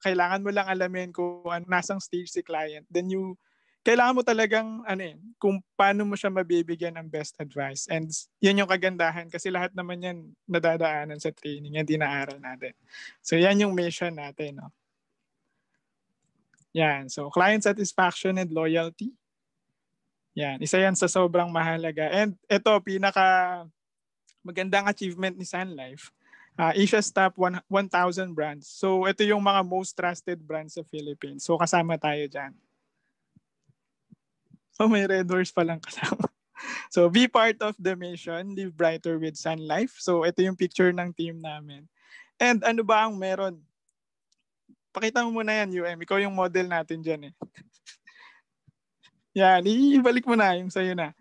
kailangan mo lang alamin kung nasang stage si client. Then, kailangan mo talagang kung paano mo siya mabibigyan ng best advice. And yan yung kagandahan kasi lahat naman yan nadadaanan sa training, yan dinaaral natin. So yan yung mission natin. No? Yan. So client satisfaction and loyalty. Yan. Isa yan sa sobrang mahalaga. And ito, pinaka magandang achievement ni Sun Life. Asia's top 1,000 brands. So ito yung mga most trusted brands sa Philippines. So kasama tayo dyan. So may Red Horse pa lang kasama. So be part of the mission, live brighter with Sun Life. So ito yung picture ng team namin. And ano ba ang meron? Pakita mo muna yan, UM. Ikaw yung model natin dyan eh. Yan, ibalik mo na yung sa'yo na.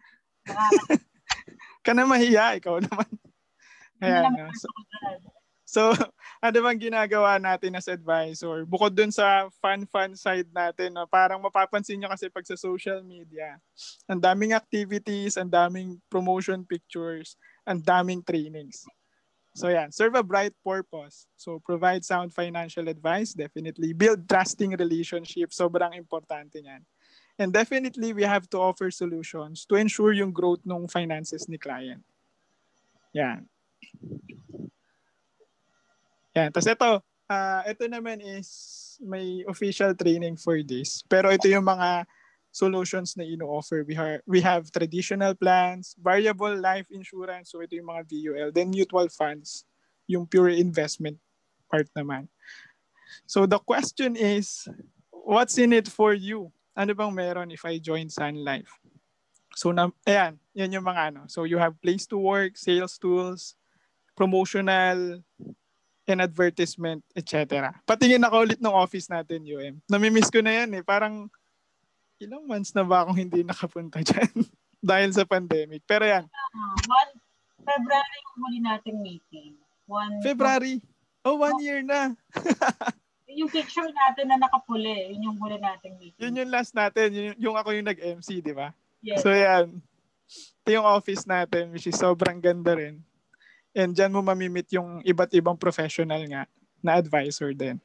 Ka na mahiya, ikaw naman. Ayan. So, ano bang ginagawa natin as advisor? Bukod dun sa fun side natin, no, parang mapapansin nyo kasi pag sa social media, ang daming activities, ang daming promotion pictures, ang daming trainings. So yan, serve a bright purpose. So provide sound financial advice, definitely. Build trusting relationships, sobrang importante niyan. And definitely, we have to offer solutions to ensure yung growth ng finances ni client. Yan. Yan. Tapos ito naman is may official training for this. Pero ito yung mga solutions na ino-offer. We have traditional plans, variable life insurance, so ito yung mga VUL, then mutual funds, yung pure investment part naman. So the question is, what's in it for you? Ano bang meron if I join Sun Life? So yan yung mga ano. So you have place to work, sales tools, promotional, and advertisement, etc. Patingin ako ulit ng office natin, UM. Namimiss ko na yan eh. Parang ilang months na ba akong hindi nakapunta dyan dahil sa pandemic. Pero yan. February yung huli nating meeting. February? Oh, 1 year na. Yung picture natin na nakapuli, yun yung huli nating meeting. Yun yung last natin. Yung ako yung nag-MC, di ba? Yes. So yan. Ito yung office natin, which is sobrang ganda rin. And dyan mo mamimit yung iba't ibang professional nga na advisor din.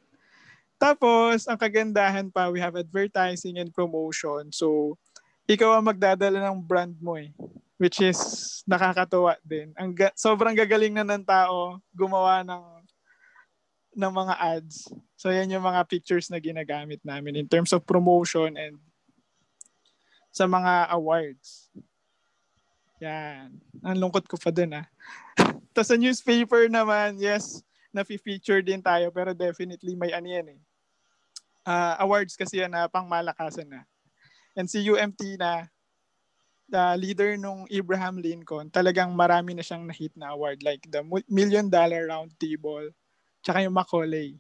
Tapos, ang kagandahan pa, we have advertising and promotion. So, ikaw ang magdadala ng brand mo eh. Which is nakakatuwa din. Sobrang gagaling na ng tao gumawa ng mga ads. So, yan yung mga pictures na ginagamit namin in terms of promotion and sa mga awards. Yan. Ang lungkot ko pa dun ah. Tapos sa newspaper naman, yes, na-feature din tayo pero definitely may ano yan eh. Awards kasi yan na pang malakasan na. And si UMT na the leader nung Abraham Lincoln, talagang marami na siyang na-hit na award like the $1 Million Round Table tsaka yung Macaulay.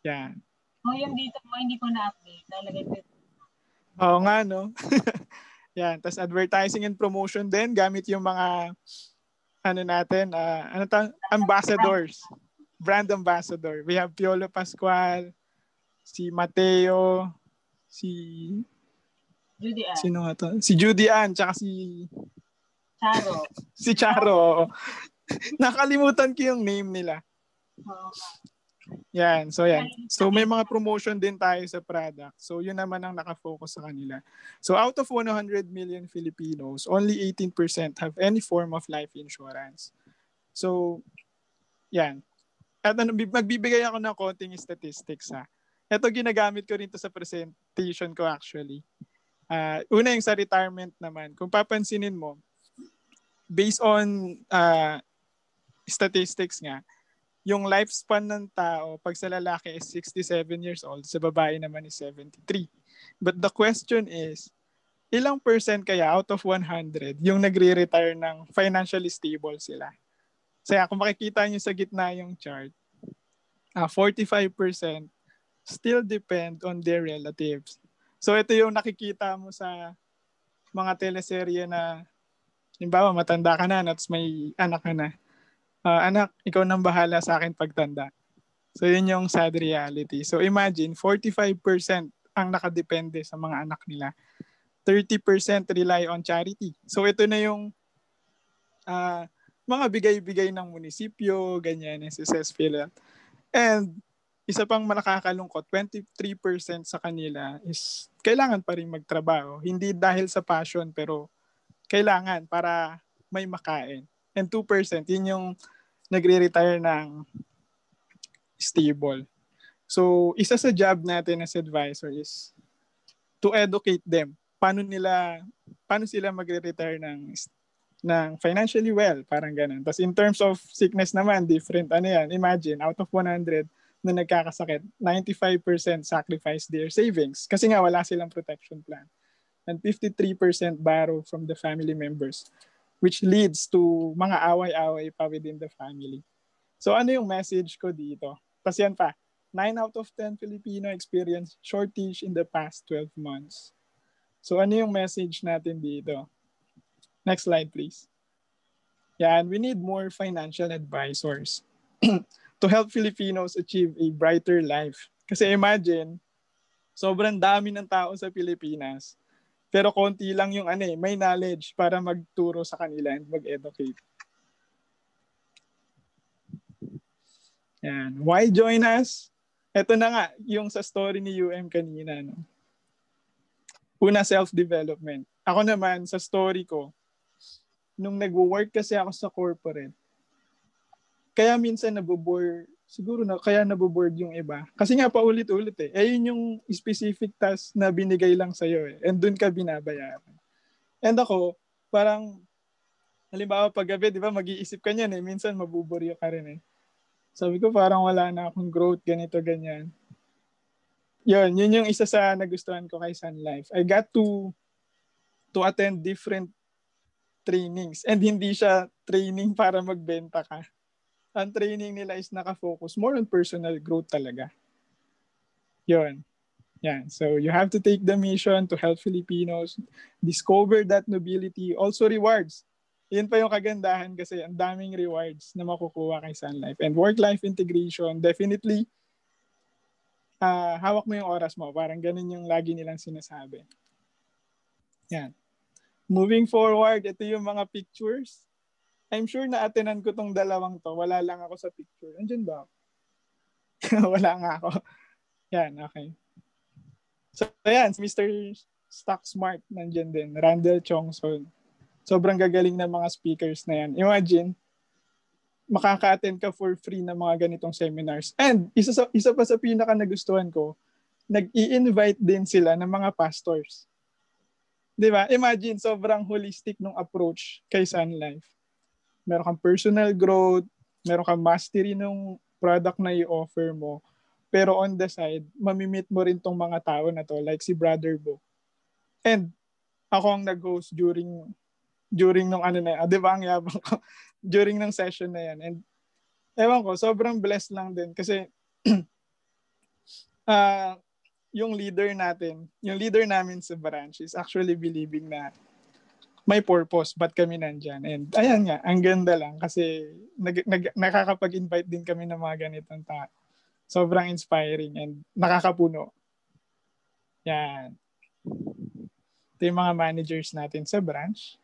Yan. Oh, yung dito mo, hindi ko na-update. Nalagay ko. Oo nga, no? Yan. Tapos advertising and promotion din, gamit yung mga ambassadors. Brand ambassador. We have Piolo Pascual, si Mateo, si Judy Ann. Sino nga to? Si Judy Ann, tsaka si Charo. si Charo. Nakalimutan ko yung name nila. Oo. Yan. So yan. So may mga promotion din tayo sa product. So yun naman ang nakafocus sa kanila. So out of 100 million Filipinos, only 18% have any form of life insurance. So yan. At magbibigay ako ng konting statistics ha. Ito ginagamit ko rin to sa presentation ko actually. Una yung sa retirement naman. Kung papansinin mo, based on statistics nga, yung lifespan ng tao, pag sa lalaki is 67 years old, sa babae naman is 73. But the question is, ilang percent kaya out of 100 yung nagre-retire ng financially stable sila? Kaya kung makikita nyo sa gitna yung chart, 45% still depend on their relatives. So ito yung nakikita mo sa mga teleserye na, halimbawa matanda ka na, at may anak ka na. Anak, ikaw nang bahala sa akin pagtanda. So yun yung sad reality. So imagine, 45% ang nakadepende sa mga anak nila. 30% rely on charity. So ito na yung mga bigay-bigay ng munisipyo, ganyan, SSS, PhilHealth. And isa pang malakakalungkot, 23% sa kanila is kailangan pa rin magtrabaho. Hindi dahil sa passion, pero kailangan para may makain. And 2%, yun yung nagre-retire ng stable. So, isa sa job natin as advisor is to educate them. Paano sila magre-retire ng financially well, parang ganun. Tapos in terms of sickness naman, different. Ano yan? Imagine, out of 100 na nagkakasakit, 95% sacrifice their savings kasi nga wala silang protection plan. And 53% borrow from the family members, which leads to mga away-away pa within the family. So ano yung message ko dito? Tapos yan pa, 9 out of 10 Filipino experience shortage in the past 12 months. So ano yung message natin dito? Next slide, please. Yan, we need more financial advisors to help Filipinos achieve a brighter life. Kasi imagine, sobrang dami ng tao sa Pilipinas, pero konti lang yung may knowledge para magturo sa kanila and mag-educate. Yan. Why join us? Ito na nga, yung sa story ni UM kanina. No? Una, self-development. Ako naman, sa story ko, nung nag-work kasi ako sa corporate, kaya minsan nabobore, siguro na kaya naboboard yung iba. Kasi nga paulit-ulit eh. Yun yung specific task na binigay lang sa'yo eh. And dun ka binabayaran. And ako, parang, halimbawa paggabi, di ba, mag-iisip ka niyan eh. Minsan mabuboryo ka rin eh. Sabi ko parang wala na akong growth, ganito, ganyan. Yun yung isa sa nagustuhan ko kay Sun Life. I got to attend different trainings. And hindi siya training para magbenta ka. Ang training nila is nakafocus more on personal growth talaga. Yun. Yan. So you have to take the mission to help Filipinos discover that nobility. Also rewards. Yun pa yung kagandahan kasi ang daming rewards na makukuha kay Sun Life. And work-life integration, definitely, hawak mo yung oras mo. Parang ganun yung lagi nilang sinasabi. Yan. Moving forward, ito yung mga pictures. I'm sure na-attenan ko tong dalawang to. Wala lang ako sa picture. Andiyan ba? Wala nga ako. Yan, okay. So, ayan, Mr. Stock Smart nandiyan din. Randall Chongson. Sobrang gagaling ng mga speakers na yan. Imagine, makaka-attend ka for free ng mga ganitong seminars. And isa pa sa pinaka nagustuhan ko, nag-i-invite din sila ng mga pastors. Di ba? Imagine, sobrang holistic nung approach kay Sun Life. Meron kang personal growth, meron kang mastery nung product na i-offer mo. Pero on the side, mamimit mo rin tong mga tao na to, like si Brother Bo. And ako ang nag-host during nung di ba ang yabang ko, during ng session na yan. And ewan ko, sobrang blessed lang din kasi yung leader namin sa branch is actually believing na may purpose, ba't kami nandyan. And ayan nga, ang ganda lang kasi nakakapag-invite din kami ng mga ganitong tao. Sobrang inspiring and nakakapuno. Yan. Ito yung mga managers natin sa branch.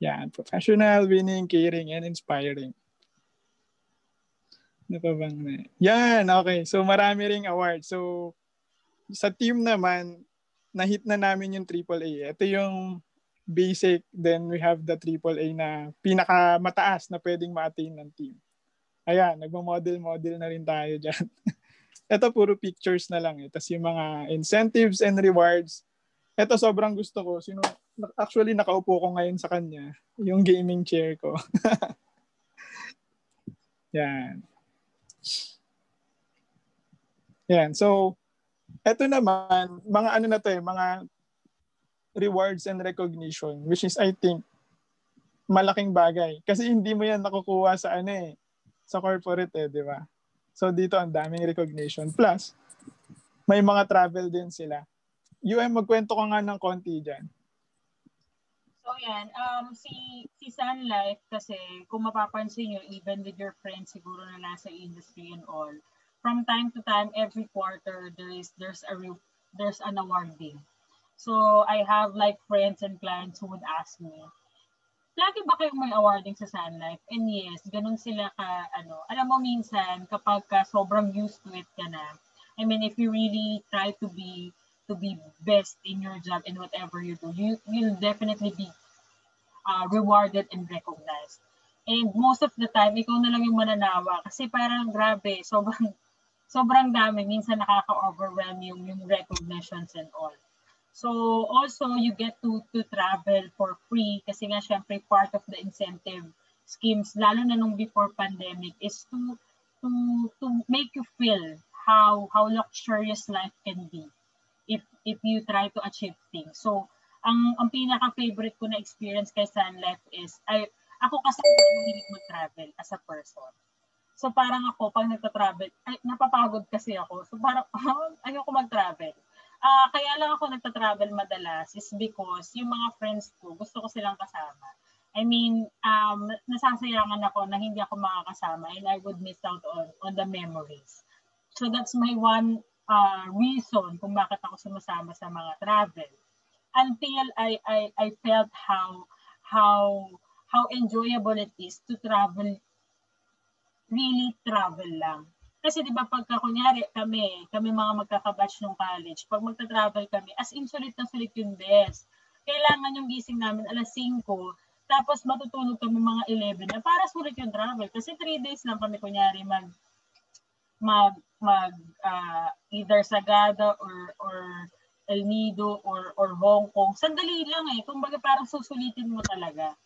Yan, professional, winning, caring, and inspiring. Ano pa bang yan, okay. So marami ring award. So sa team naman, na-hit na namin yung AAA. Ito yung basic, then we have the AAA na pinakamataas na pwedeng ma-attain ng team. Ayan, nagmo-model na rin tayo dyan. Ito puro pictures na lang. Tapos yung mga incentives and rewards. Ito sobrang gusto ko. Actually, nakaupo ko ngayon sa kanya. Yung gaming chair ko. Yan. Yan. So, eto naman, mga mga rewards and recognition, which is, I think, malaking bagay. Kasi hindi mo yan nakukuha sa sa corporate di ba? So, dito ang daming recognition. Plus, may mga travel din sila. Magkwento ka nga ng konti dyan. So yan, si Sun Life kasi kung mapapansin nyo, even with your friends siguro na nasa industry and all, from time to time, every quarter, there's an awarding. So I have like friends and clients who would ask me, lagi ba kayong may awarding sa Sun Life? And yes, ganun sila alam mo minsan kapag sobrang used to it ka na, I mean, if you really try to be best in your job and whatever you do, you'll definitely be rewarded and recognized. And most of the time, ikaw na lang yung mananawa kasi parang grabe, sobrang dami. Minsan nakaka-overwhelm yung recognitions and all. So also, you get to travel for free kasi nga syempre part of the incentive schemes, lalo na nung before pandemic, is to make you feel how luxurious life can be if you try to achieve things. So, ang pinaka-favorite ko na experience kay Sun Life is, ako kasi mahilig mag-travel as a person. So, parang ako, pag nagta-travel, napapagod kasi ako. So, parang ayoko mag-travel. Kaya lang ako nagta-travel madalas is because yung mga friends ko, gusto ko silang kasama. I mean, nasasayangan ako na hindi ako makakasama and I would miss out on the memories. So that's my one reason kung bakit ako sumasama sa mga travel. Until I felt how enjoyable it is to travel, really travel lang. Kasi di ba pagka kunyari kami mga magkakabatch ng college, pag magta-travel kami, as in sulit na sulit yung best. Kailangan yung gising namin alas 5, tapos matutulog kami mga 11 na para sulit yung travel. Kasi 3 days lang kami kunyari either Sagada or El Nido or Hong Kong. Sandali lang kumbaga parang susulitin mo talaga.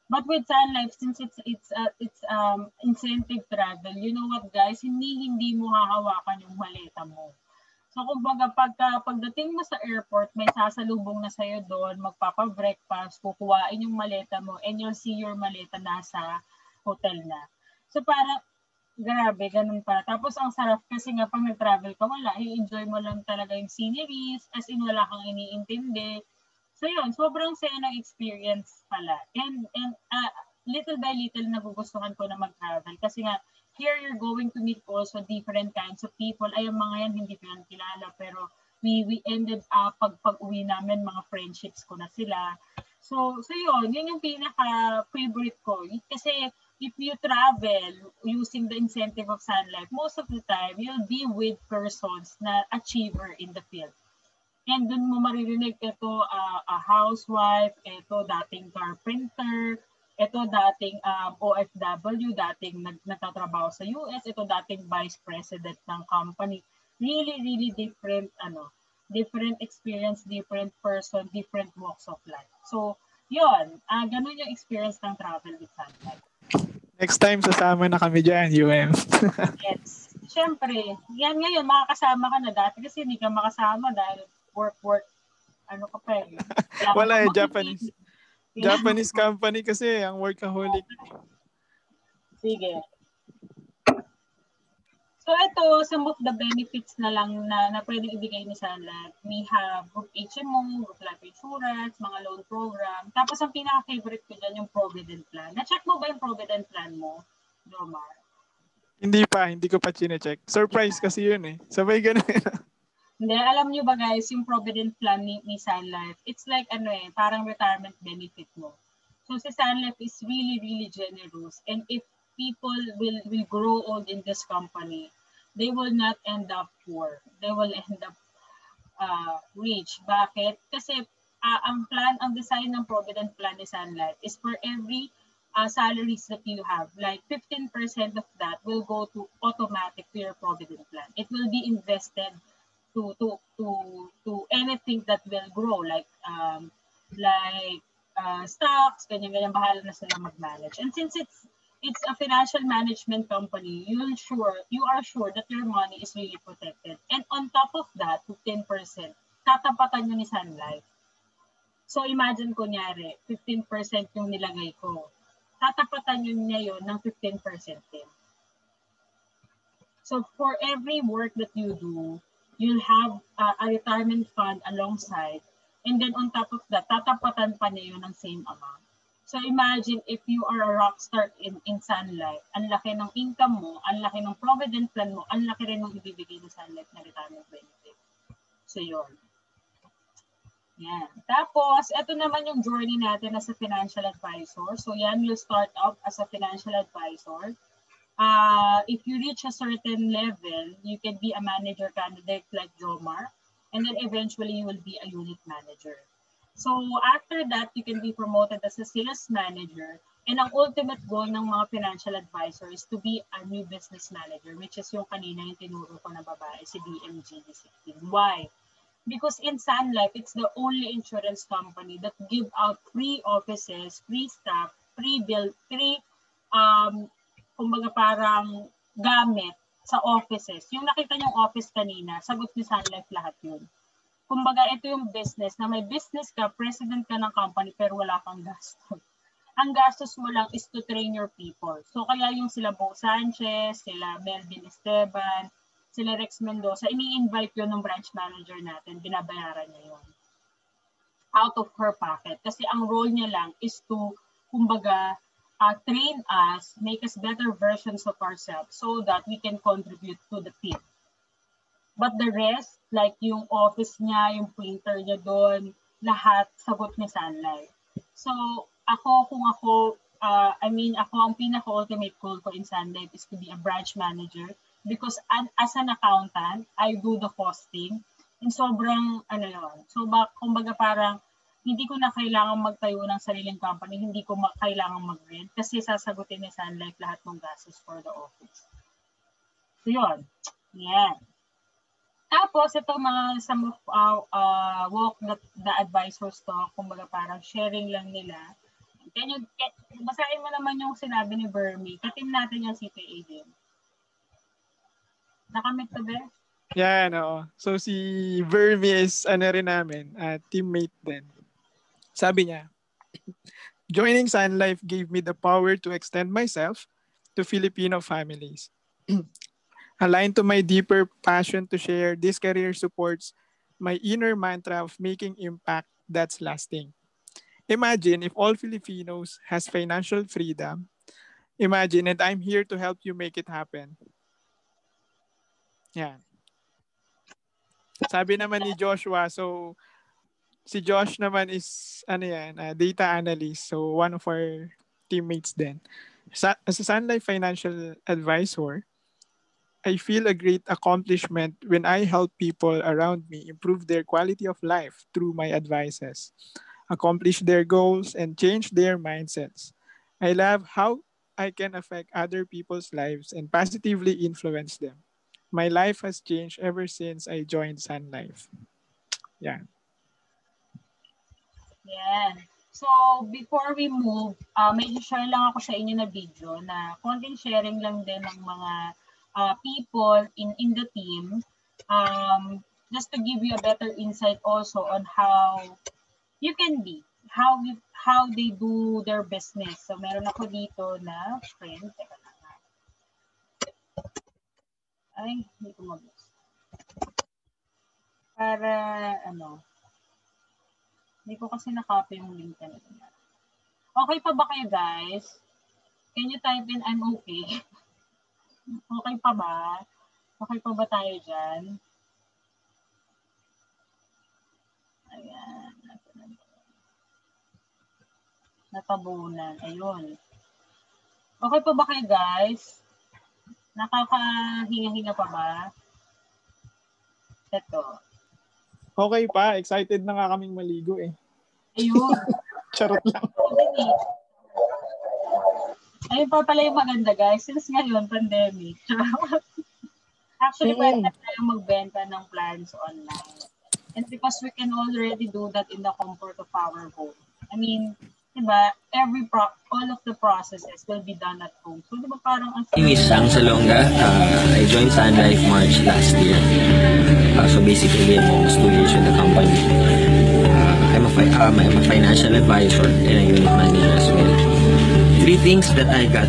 But with Sun Life, since it's incentive travel, you know what guys, hindi mo hahawakan yung maleta mo. So kumbaga pagdating mo sa airport, may sasalubong na sa'yo doon, magpapa-breakfast, kukuhain yung maleta mo, and you'll see your maleta nasa hotel na. So parang, grabe, ganun pala. Tapos ang sarap kasi nga pag nag-travel ka, wala, i-enjoy mo lang talaga yung sceneries, as in wala kang iniintindi. So yun, sobrang saya ng experience pala. And little by little nagugustuhan ko na mag-travel. Kasi nga, here you're going to meet also different kinds of people. Ay, yung mga yan, hindi ko yan kilala. Pero we ended up, pag-uwi namin, mga friendships ko na sila. So yun yung pinaka-favorite ko. Kasi if you travel using the incentive of Sun Life, most of the time, you'll be with persons na achiever in the field. And dun mo maririnig, ito a housewife, ito dating carpenter, ito dating OFW, dating nagtatrabaho sa US, ito dating vice president ng company. Really, really different, different experience, different person, different walks of life. So, yun, ganun yung experience ng travel with Sun Life. Next time, sasama na kami dyan, UM. Yes. Siyempre, yan ngayon, makakasama ka na dati kasi hindi ka makasama dahil work, ano ka pa Wala Japanese company kasi, ang workaholic. Sige. So ito, some of the benefits na lang na pwedeng ibigay ni Sun Life. We have group HMO, group life insurance, mga loan program. Tapos ang pinaka-favorite ko dyan yung Provident Plan. Na-check mo ba yung Provident Plan mo, Jomar? Hindi ko pa chine-check. Surprise kasi yun Sabay ganun. Hindi, alam nyo ba guys, yung Provident Plan ni Sun Life, it's like parang retirement benefit mo. So si Sun Life is really, really generous. And if people will grow old in this company, they will not end up poor. They will end up rich. Bakit? Kasi ang design ng Provident Plan ni Sun Life is for every salaries that you have, like 15% of that will go to automatic to your Provident Plan. It will be invested to anything that will grow, like stocks, ganyan bahala na sila mag-manage. And since it's a financial management company, you are sure that your money is really protected. And on top of that, 15%, tatapatan nyo ni Sun Life. So imagine kunyari, 15% yung nilagay ko. Tatapatan nyo niya yun ng 15% din. So for every work that you do, you'll have a retirement fund alongside, and then on top of that, tatapatan pa niya yun ng same amount. So imagine if you are a rock star in Sun Life, ang laki ng income mo, ang laki ng Provident Plan mo, ang laki rin ng ibibigay ng Sun Life na retirement benefit. So yun. Yan. Tapos, ito naman yung journey natin as a financial advisor. So yan, you'll start off as a financial advisor. If you reach a certain level, you can be a manager candidate like Jomar, and then eventually you will be a unit manager. So after that, you can be promoted as a sales manager, and ang ultimate goal ng mga financial advisor is to be a new business manager, which is yung kanina yung tinuro ko na babae, si BMG Discipline. Why? Because in Sun Life, it's the only insurance company that give out free offices, free staff, free kumbaga parang gamit sa offices. Yung nakita niyong office kanina, sagot ni Sun Life lahat yun. Kumbaga, ito yung business na may business ka, president ka ng company, pero wala kang gastos. Ang gastos mo lang is to train your people. So, kaya yung sila Bo Sanchez, sila Melvin Esteban, sila Rex Mendoza, ini-invite yun ng branch manager natin, binabayaran niya yun. Out of her pocket. Kasi ang role niya lang is to, kumbaga, train us, make us better versions of ourselves so that we can contribute to the team. But the rest, like yung office niya, yung printer niya doon, lahat sagot ni Sun Life. So, ako, ako ang pinaka-ultimate goal ko in Sun Life is to be a branch manager because as an accountant, I do the costing. And sobrang, kumbaga parang, hindi ko na kailangan magtayo ng sariling company, hindi ko kailangan mag-rent kasi sasagutin ni Sun Life lahat ng gastos for the office. So, yun. Yan. Tapos, ito mga some of walk the advisors talk, kumbaga parang sharing lang nila. Basahin mo naman yung sinabi ni Bermy. Katim natin yung CPA din. Nakamit to ba? Yeah, no. So si Bermy is rin namin, teammate din. Sabi niya, joining Sun Life gave me the power to extend myself to Filipino families. Aligned to my deeper passion to share, this career supports my inner mantra of making impact that's lasting. Imagine if all Filipinos has financial freedom. Imagine, and I'm here to help you make it happen. Yeah. Sabi naman ni Joshua, so si Josh naman is data analyst, so one of our teammates din. As a Sun Life financial advisor, I feel a great accomplishment when I help people around me improve their quality of life through my advices, accomplish their goals, and change their mindsets. I love how I can affect other people's lives and positively influence them. My life has changed ever since I joined Sun Life. Yeah. Yan. So, before we move, may share lang ako sa inyo na video na konting sharing lang din ng mga people in the team, just to give you a better insight also on how you can be, how they do their business. So, meron ako dito na friend. Teka na nga. Ay, hindi ko mabos. Para, hindi ko kasi na-copy yung link talaga. Okay pa ba kayo, guys? Can you type in I'm okay? Okay pa ba? Okay pa ba tayo dyan? Ayan. Natabunan. Ayun. Okay pa ba kayo, guys? Nakakahinga-hinga pa ba? Ito. Okay pa. Excited na nga kaming maligo eh. Ayun. Charot lang. Ayun pa pala yung maganda, guys. Since ngayon, pandemic. Actually, pwede na tayo magbenta ng plans online. And because we can already do that in the comfort of our home. I mean, diba, all of the processes will be done at home. So, diba parang ang My name is Sang Salonga. I joined Sun Life March last year. So basically, I'm almost 2 years with the company. I'm a financial advisor and a unit manager as well. 3 things that I got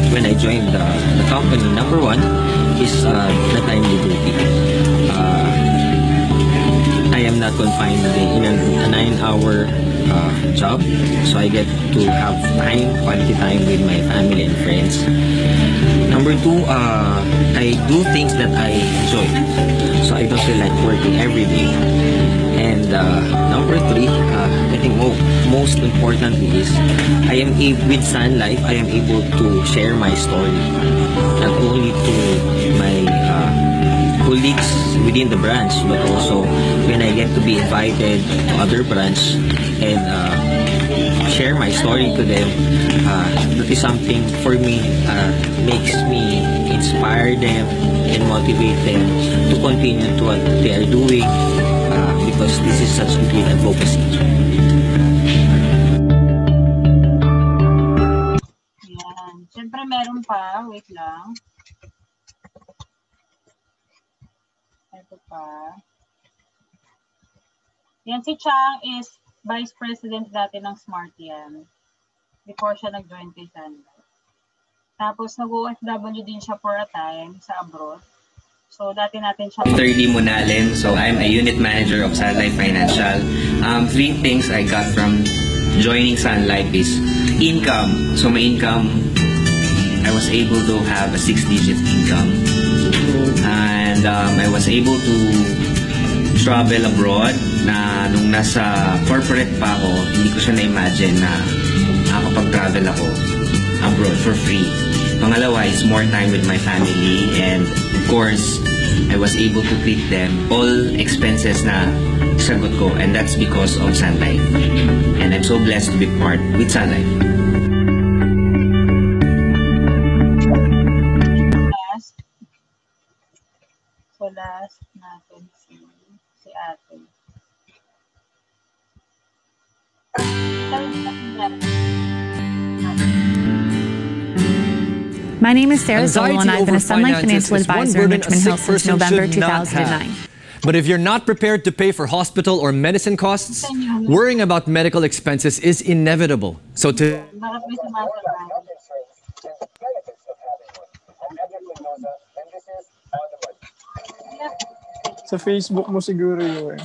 when I joined the company. Number 1 is the time liberty. I am not confined in a 9-hour job, so I get to have quality time with my family and friends. Number 2, I do things that I enjoy, so I don't feel like working every day. And number 3, I think most importantly is with Sun Life, I am able to share my story, not only to my colleagues within the branch, but also when I get to be invited to other branch and share my story to them, that is something for me, makes me inspire them and motivate them to continue to what they are doing, because this is such a great advocacy. Yan. Siyempre meron pa. Wait lang. Ito pa. Yan, si Chang is Vice President dati ng Smart yan. Before siya nag-join kay Sun Life. Tapos nag-OFW din siya for a time sa abroad. So dati natin siya... 30 Munalin. So I'm a unit manager of Sun Life Financial. Three things I got from joining Sun Life is income. So my income, I was able to have a 6-digit income. And I was able to travel abroad na nung nasa corporate pa ako, hindi ko siya na-imagine na nakakapag-travel ako abroad for free. Pangalawa is more time with my family, and of course, I was able to treat them all expenses na sagot ko, and that's because of Sun Life. And I'm so blessed to be part with Sun Life. Last natin si ate. My name is Sarah Zolo, and I've been a Sun Life financial advisor in Richmond Hill since November 2009. But if you're not prepared to pay for hospital or medicine costs, worrying about medical expenses is inevitable. So to... Sa Facebook mo siguro yun.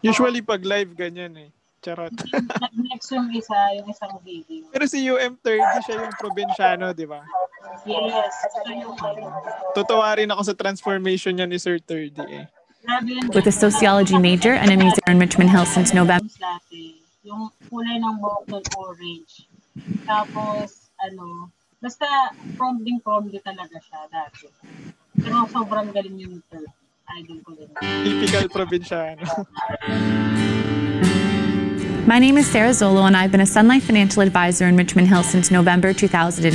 Usually pag live ganyan eh. Charot. Next yung isang video. Pero si UM30 siya yung probinsyano, di ba? Yes. Tutuwa rin ako sa transformation niya ni Sir 30 eh. With a sociology major and a music in Richmond Hill since November. Yung kulay ng buhok ng orange. Tapos, basta prompting talaga siya dati. Pero sobrang galing yung idol ko din. Typical probinsyano. My name is Sarah Zolo, and I've been a Sun Life financial advisor in Richmond Hill since November 2009.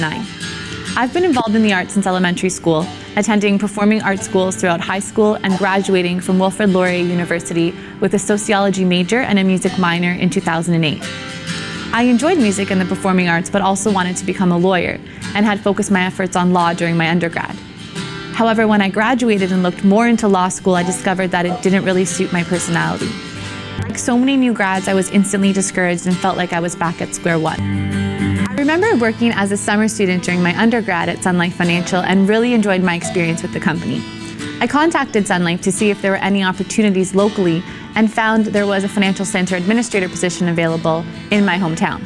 I've been involved in the arts since elementary school, attending performing arts schools throughout high school and graduating from Wilfrid Laurier University with a sociology major and a music minor in 2008. I enjoyed music and the performing arts, but also wanted to become a lawyer and had focused my efforts on law during my undergrad. However, when I graduated and looked more into law school, I discovered that it didn't really suit my personality. Like so many new grads, I was instantly discouraged and felt like I was back at square one. I remember working as a summer student during my undergrad at Sun Life Financial and really enjoyed my experience with the company. I contacted Sun Life to see if there were any opportunities locally and found there was a financial center administrator position available in my hometown.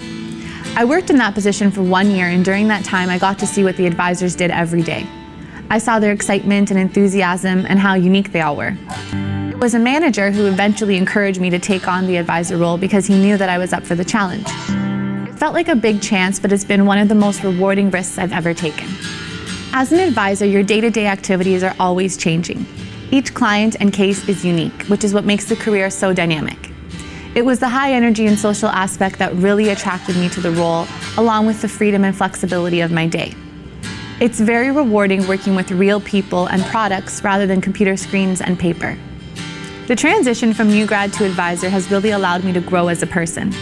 I worked in that position for 1 year, and during that time, I got to see what the advisors did every day. I saw their excitement and enthusiasm and how unique they all were. It was a manager who eventually encouraged me to take on the advisor role because he knew that I was up for the challenge. It felt like a big chance, but it's been one of the most rewarding risks I've ever taken. As an advisor, your day-to-day activities are always changing. Each client and case is unique, which is what makes the career so dynamic. It was the high energy and social aspect that really attracted me to the role, along with the freedom and flexibility of my day. It's very rewarding working with real people and products rather than computer screens and paper. The transition from new grad to advisor has really allowed me to grow as a person.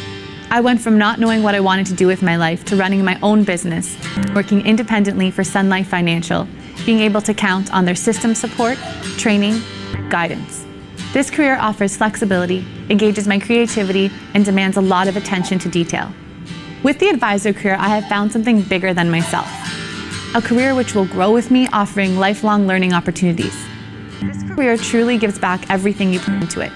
I went from not knowing what I wanted to do with my life to running my own business, working independently for Sun Life Financial, being able to count on their system support, training, guidance. This career offers flexibility, engages my creativity, and demands a lot of attention to detail. With the advisor career, I have found something bigger than myself. A career which will grow with me, offering lifelong learning opportunities. This career truly gives back everything you put into it.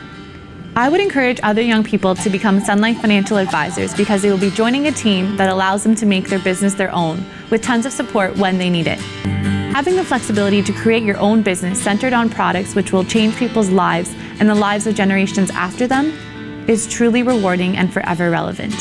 I would encourage other young people to become Sun Life financial advisors because they will be joining a team that allows them to make their business their own, with tons of support when they need it. Having the flexibility to create your own business centered on products which will change people's lives and the lives of generations after them is truly rewarding and forever relevant.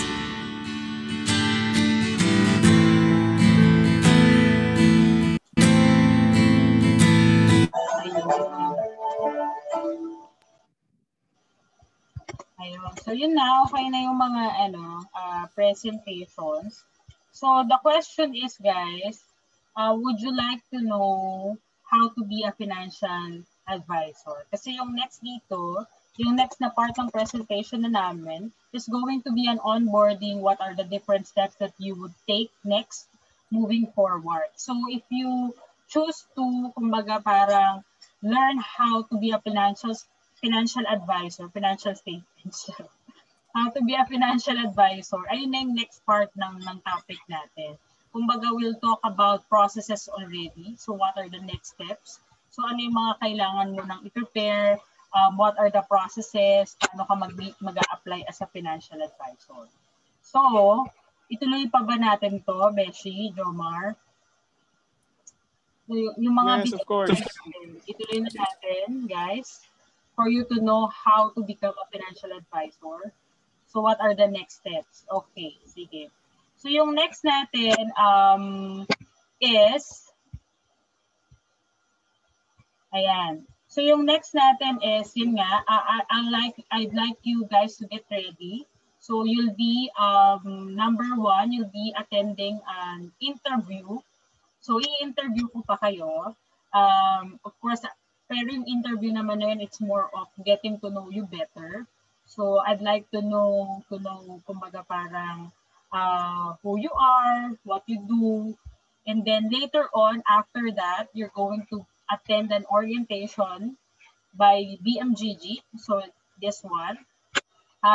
So yun na, okay na yung mga presentations. So the question is, guys, would you like to know how to be a financial advisor? Kasi yung next dito, yung next na part ng presentation na namin is going to be an onboarding, what are the different steps that you would take next moving forward. So if you choose to, kumbaga parang learn how to be a financial advisor, financial statements, how to be a financial advisor, ayun na yung next part ng topic natin. kumbaga we'll talk about processes already. So what are the next steps? So ano yung mga kailangan mo nang i-prepare? What are the processes? Paano ka mag-a-apply as a financial advisor? So, ituloy pa ba natin to, Beshi, Jomar? So, yung mga Yes, of course. ituloy na natin, guys, for you to know how to become a financial advisor. So, what are the next steps? Okay, sige. So, yung next natin is, ayan. So, yung next natin is, yun nga, I'd like you guys to get ready. So, you'll be, number 1, you'll be attending an interview. So, i-interview ko pa kayo. Of course, pero yung interview naman na yun, it's more of getting to know you better. So, I'd like to know, kumbaga parang who you are, what you do. And then later on, after that, you're going to attend an orientation by BMGG. So, this one.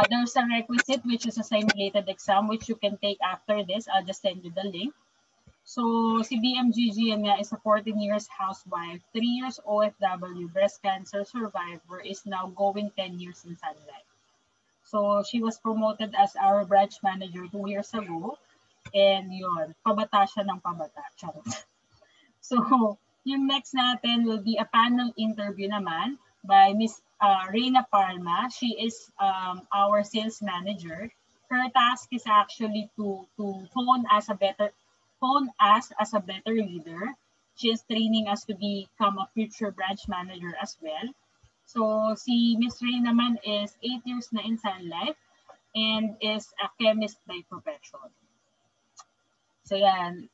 There's a requisite, which is a simulated exam, which you can take after this. I'll just send you the link. So, si BMGG yan nga is a 14 years housewife, 3 years OFW, breast cancer survivor, is now going 10 years in Sun Life. So, she was promoted as our branch manager 2 years ago. And yun, pabata siya ng pabata. So, yung next natin will be a panel interview naman by Miss Reina Palma. She is our sales manager. Her task is actually to hone us as a better leader. She is training us to become a future branch manager as well. So si Miss Ray naman is 8 years na in Sun Life and is a chemist by profession. So yan.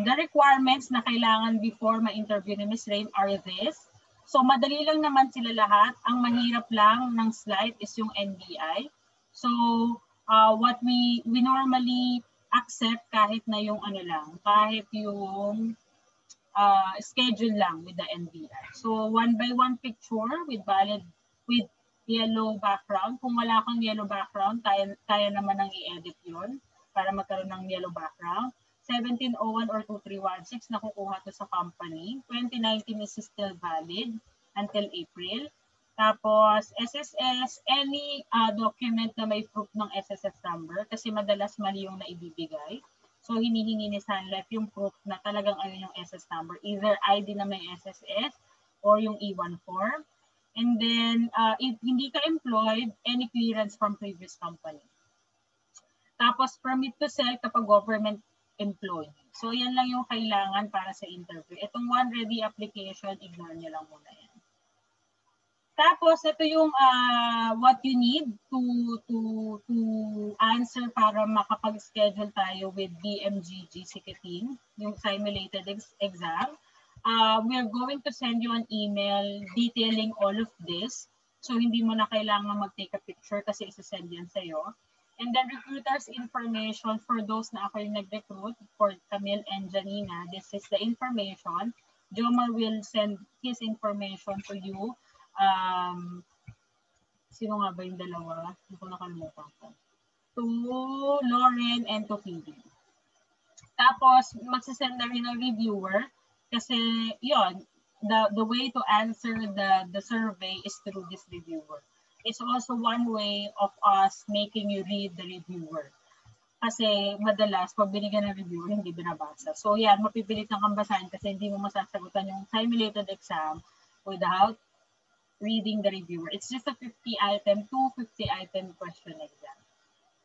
The requirements na kailangan before ma-interview ni Miss Ray are this. So madali lang naman sila lahat. Ang mahirap lang ng slide is yung NBI. So what we normally accept kahit na yung ano lang, kahit yung schedule lang with the NBI. So 1-by-1 picture with yellow background. Kung wala kang yellow background, kaya naman nang i-edit yun para magkaroon ng yellow background. 1701 or 2316 nakukuha to sa company. 2019 is still valid until April. Tapos SSS, any document na may proof ng SSS number kasi madalas mali yung naibibigay. So hinihingi ni Sun Life yung proof na talagang ayun yung SSS number. Either ID na may SSS or yung E1 form. And then if hindi ka employed, any clearance from previous company. Tapos permit to sell kapag government employee. So yan lang yung kailangan para sa interview. Itong one ready application, ignore nyo lang muna yan. Tapos ito yung what you need to answer para makapag-schedule tayo with BMGG Siketin, yung simulated exam. We are going to send you an email detailing all of this. So hindi mo na kailangan mag-take a picture kasi isa-send yan sa'yo. And then recruiter's information for those na ako yung nag-recruit for Camille and Janina. This is the information. Jomar will send his information to you. Sino nga ba yung dalawa? Hindi ko nakalimutan ko. To Lauren and to Phoebe. Tapos, magsasend na rin ng reviewer kasi yun, the way to answer the survey is through this reviewer. It's also one way of us making you read the reviewer. Kasi madalas, pag binigyan ng reviewer, hindi binabasa. So yan, mapipilit ng kang basahin kasi hindi mo masasagutan yung simulated exam without reading the reviewer. It's just a 50-item, 250-item question exam.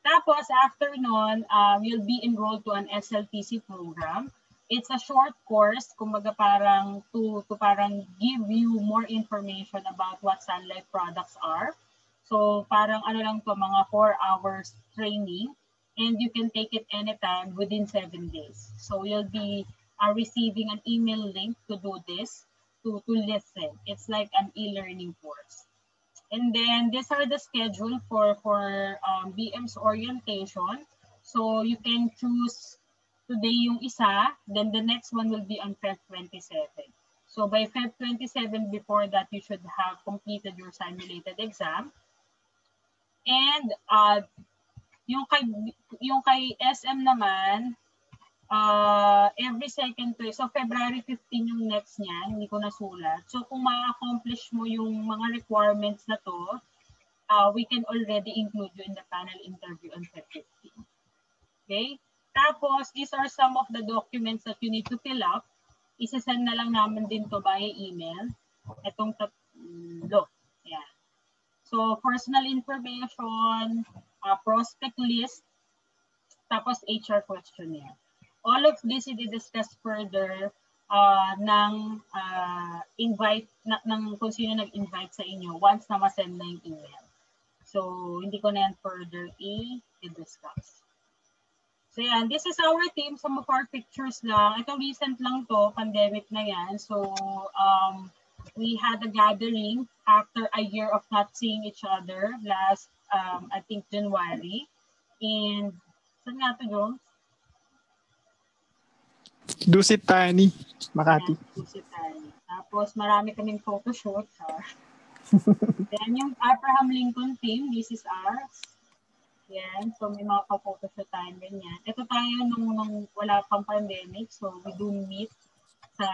Tapos, after nun, you'll be enrolled to an SLTC program. It's a short course, kumbaga parang to parang give you more information about what Sun Life products are. So parang ano lang to, mga 4 hours training, and you can take it anytime within 7 days. So you'll be receiving an email link to do this, to listen. It's like an e-learning course. And then these are the schedule for BM's orientation. So you can choose today yung isa, then the next one will be on Feb 27. So by Feb 27, before that, you should have completed your simulated exam. And yung kay SM naman, every second to, so February 15 yung next niya, hindi ko nasulat. So kung ma-accomplish mo yung mga requirements na to, we can already include you in the panel interview on Feb 15. Okay? Tapos, these are some of the documents that you need to fill up. Isasend na lang namin din to via email. Itong tatlo. Yeah. So, personal information, prospect list, tapos HR questionnaire. All of this i-discuss further ng invite, ng kung sino nag-invite sa inyo once na ma-send na yung email. So, hindi ko na yan further i-discuss. So, yan. This is our team. Some of our pictures lang. Ito recent lang to. Pandemic na yan. So, we had a gathering after a year of not seeing each other last, I think, January. And, saan nga ito, Jones? Dusit Tani, Makati. Yeah, Dusit Tani. Tapos, marami kaming photoshoot. Then, yung Abraham Lincoln team, this is ours. Yan. So, may mga pa-photoshoot tayo ganyan. Ito tayo nung wala pang pandemic. So, we do meet sa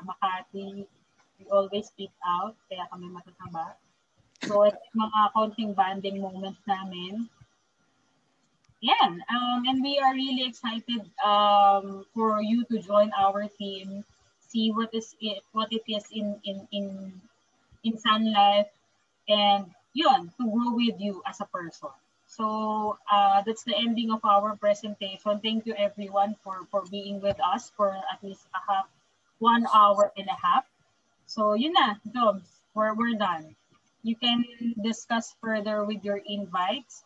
Makati. We always speak out. Kaya kami matataba. So, ito yung mga konting bonding moments namin. Yan. And we are really excited for you to join our team. See what it is in Sun Life, and yun, to grow with you as a person. So that's the ending of our presentation. Thank you everyone for being with us for at least 1 hour and a half. So yun na, Doms, we're done. You can discuss further with your invites.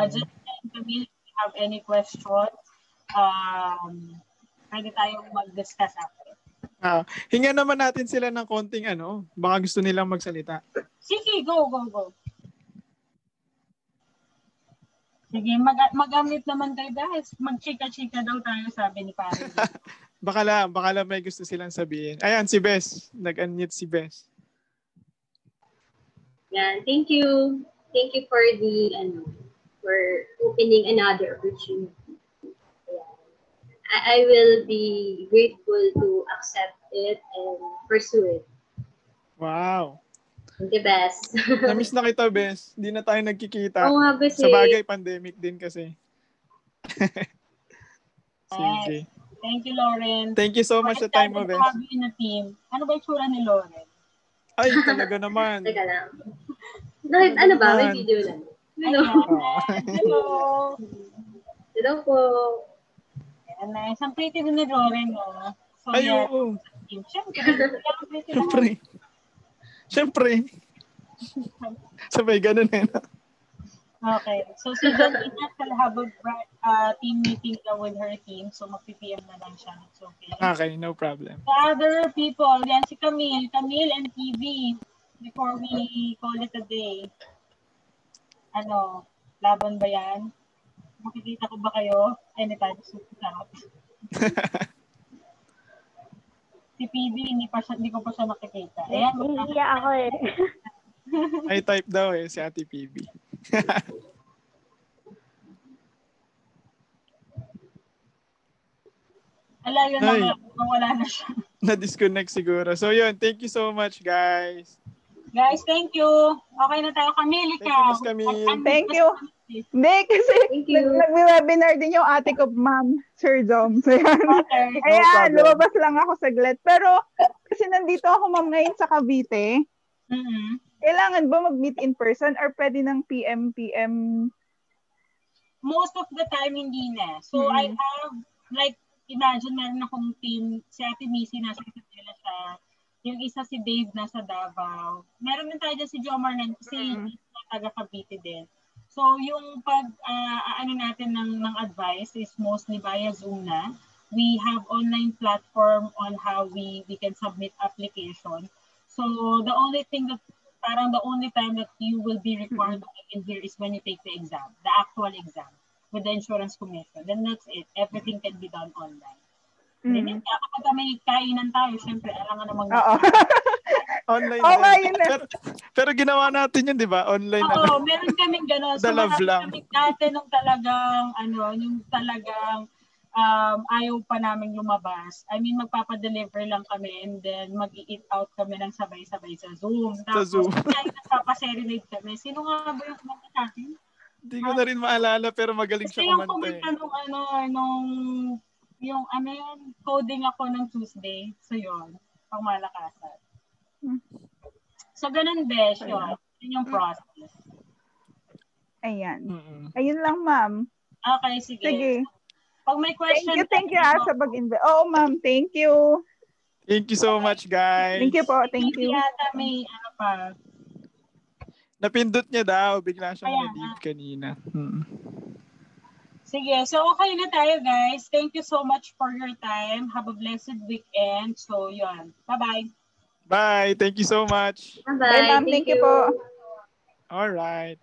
Just Camille, if you have any questions, pwede tayong mag-discuss after. Hinga naman natin sila ng konting baka gusto nilang magsalita. Sige, go. Sige, mag-amit naman tayo guys. Mag-chika-chika daw tayo, sabi ni Pare. baka lang may gusto silang sabihin. Ayan, si Bes. Nag-unmute si Bes. Yeah, thank you. Thank you for for opening another opportunity. I will be grateful to accept it and pursue it. Wow. The best. Namiss na kita, Bes. Hindi na tayo nagkikita. Oo nga, Bes. Sa bagay, pandemic din kasi. Sige. Thank you, Lauren. Thank you so much sa time mo, Bes. In a team. Ano ba yung tsura ni Lauren? Ay, talaga naman. Teka lang. Ano ba? May video lang. Hello. Hello po. Isang pretty din ni Lauren, no? So, ay, oo. Siyempre. Sabay, ganun Okay. So, si John Inat will have a team meeting with her team. So, mag-PPM na lang siya. It's okay. Okay, no problem. The other people, yan si Camille and TV. Before we call it a day. Laban ba yan? Makikita ko ba kayo? Anytime soon. Si PB, hindi ko pa siya nakikita. Ayan. Iya ako eh. I type daw si Ate PB. Yun na wala na siya. Na-disconnect siguro. So yun, thank you so much, guys. Guys, thank you. Okay na tayo. Camille, ikaw. Thank you. Hindi, kasi nag-webinar din yung ate ko, Ma'am Sir Dom. So, ayan, lumabas lang ako saglit. Pero, kasi nandito ako, Ma'am, ngayon sa Cavite. Mm-hmm. Kailangan ba mag-meet in person or pwede ng PM? Most of the time, hindi na. So, I have, imagine meron akong team, si Ate Missy nasa Isabela siya, yung isa si Dave nasa Davao. Meron din tayo dyan si Jomar na si taga Cavite din. So, yung natin ng advice is mostly via Zoom na. We have online platform on how we can submit application. So, the only time that you will be required to be in here is when you take the exam, the actual exam with the Insurance Commission. Then that's it. Everything can be done online. Then, kapag may kainan tayo, syempre, alam nga namang online pero ginawa natin yun, di ba? Online meron kaming gano'n. So, love lang. Natin nung talagang, ayaw pa namin lumabas. I mean, magpapadeliver lang kami and then mag-eat out kami ng sabay-sabay sa Zoom. Tapos, kaya nagpapaserenade kami. Sino nga ba yung kumanta sa akin? Hindi ko na rin maalala pero magaling siya kumanta. Yung kumanta yung coding ako ng Tuesday. So yun, pangmalakasan. So ganun besh yun. Yun yung process. Ayan. Ayun lang, ma'am. Okay, sige. Pag may question. Thank you, Asa Pag-invite. Oo, ma'am. Thank you. Thank you so much, guys. Thank you po. Thank you. Yata may pa. Napindot niya daw. Bigla siyang na-leave kanina. Sige, so okay na tayo guys. Thank you so much for your time. Have a blessed weekend. So yun. Bye-bye. Bye. Thank you so much. Bye-bye. Bye, ma'am. Thank you po. All right.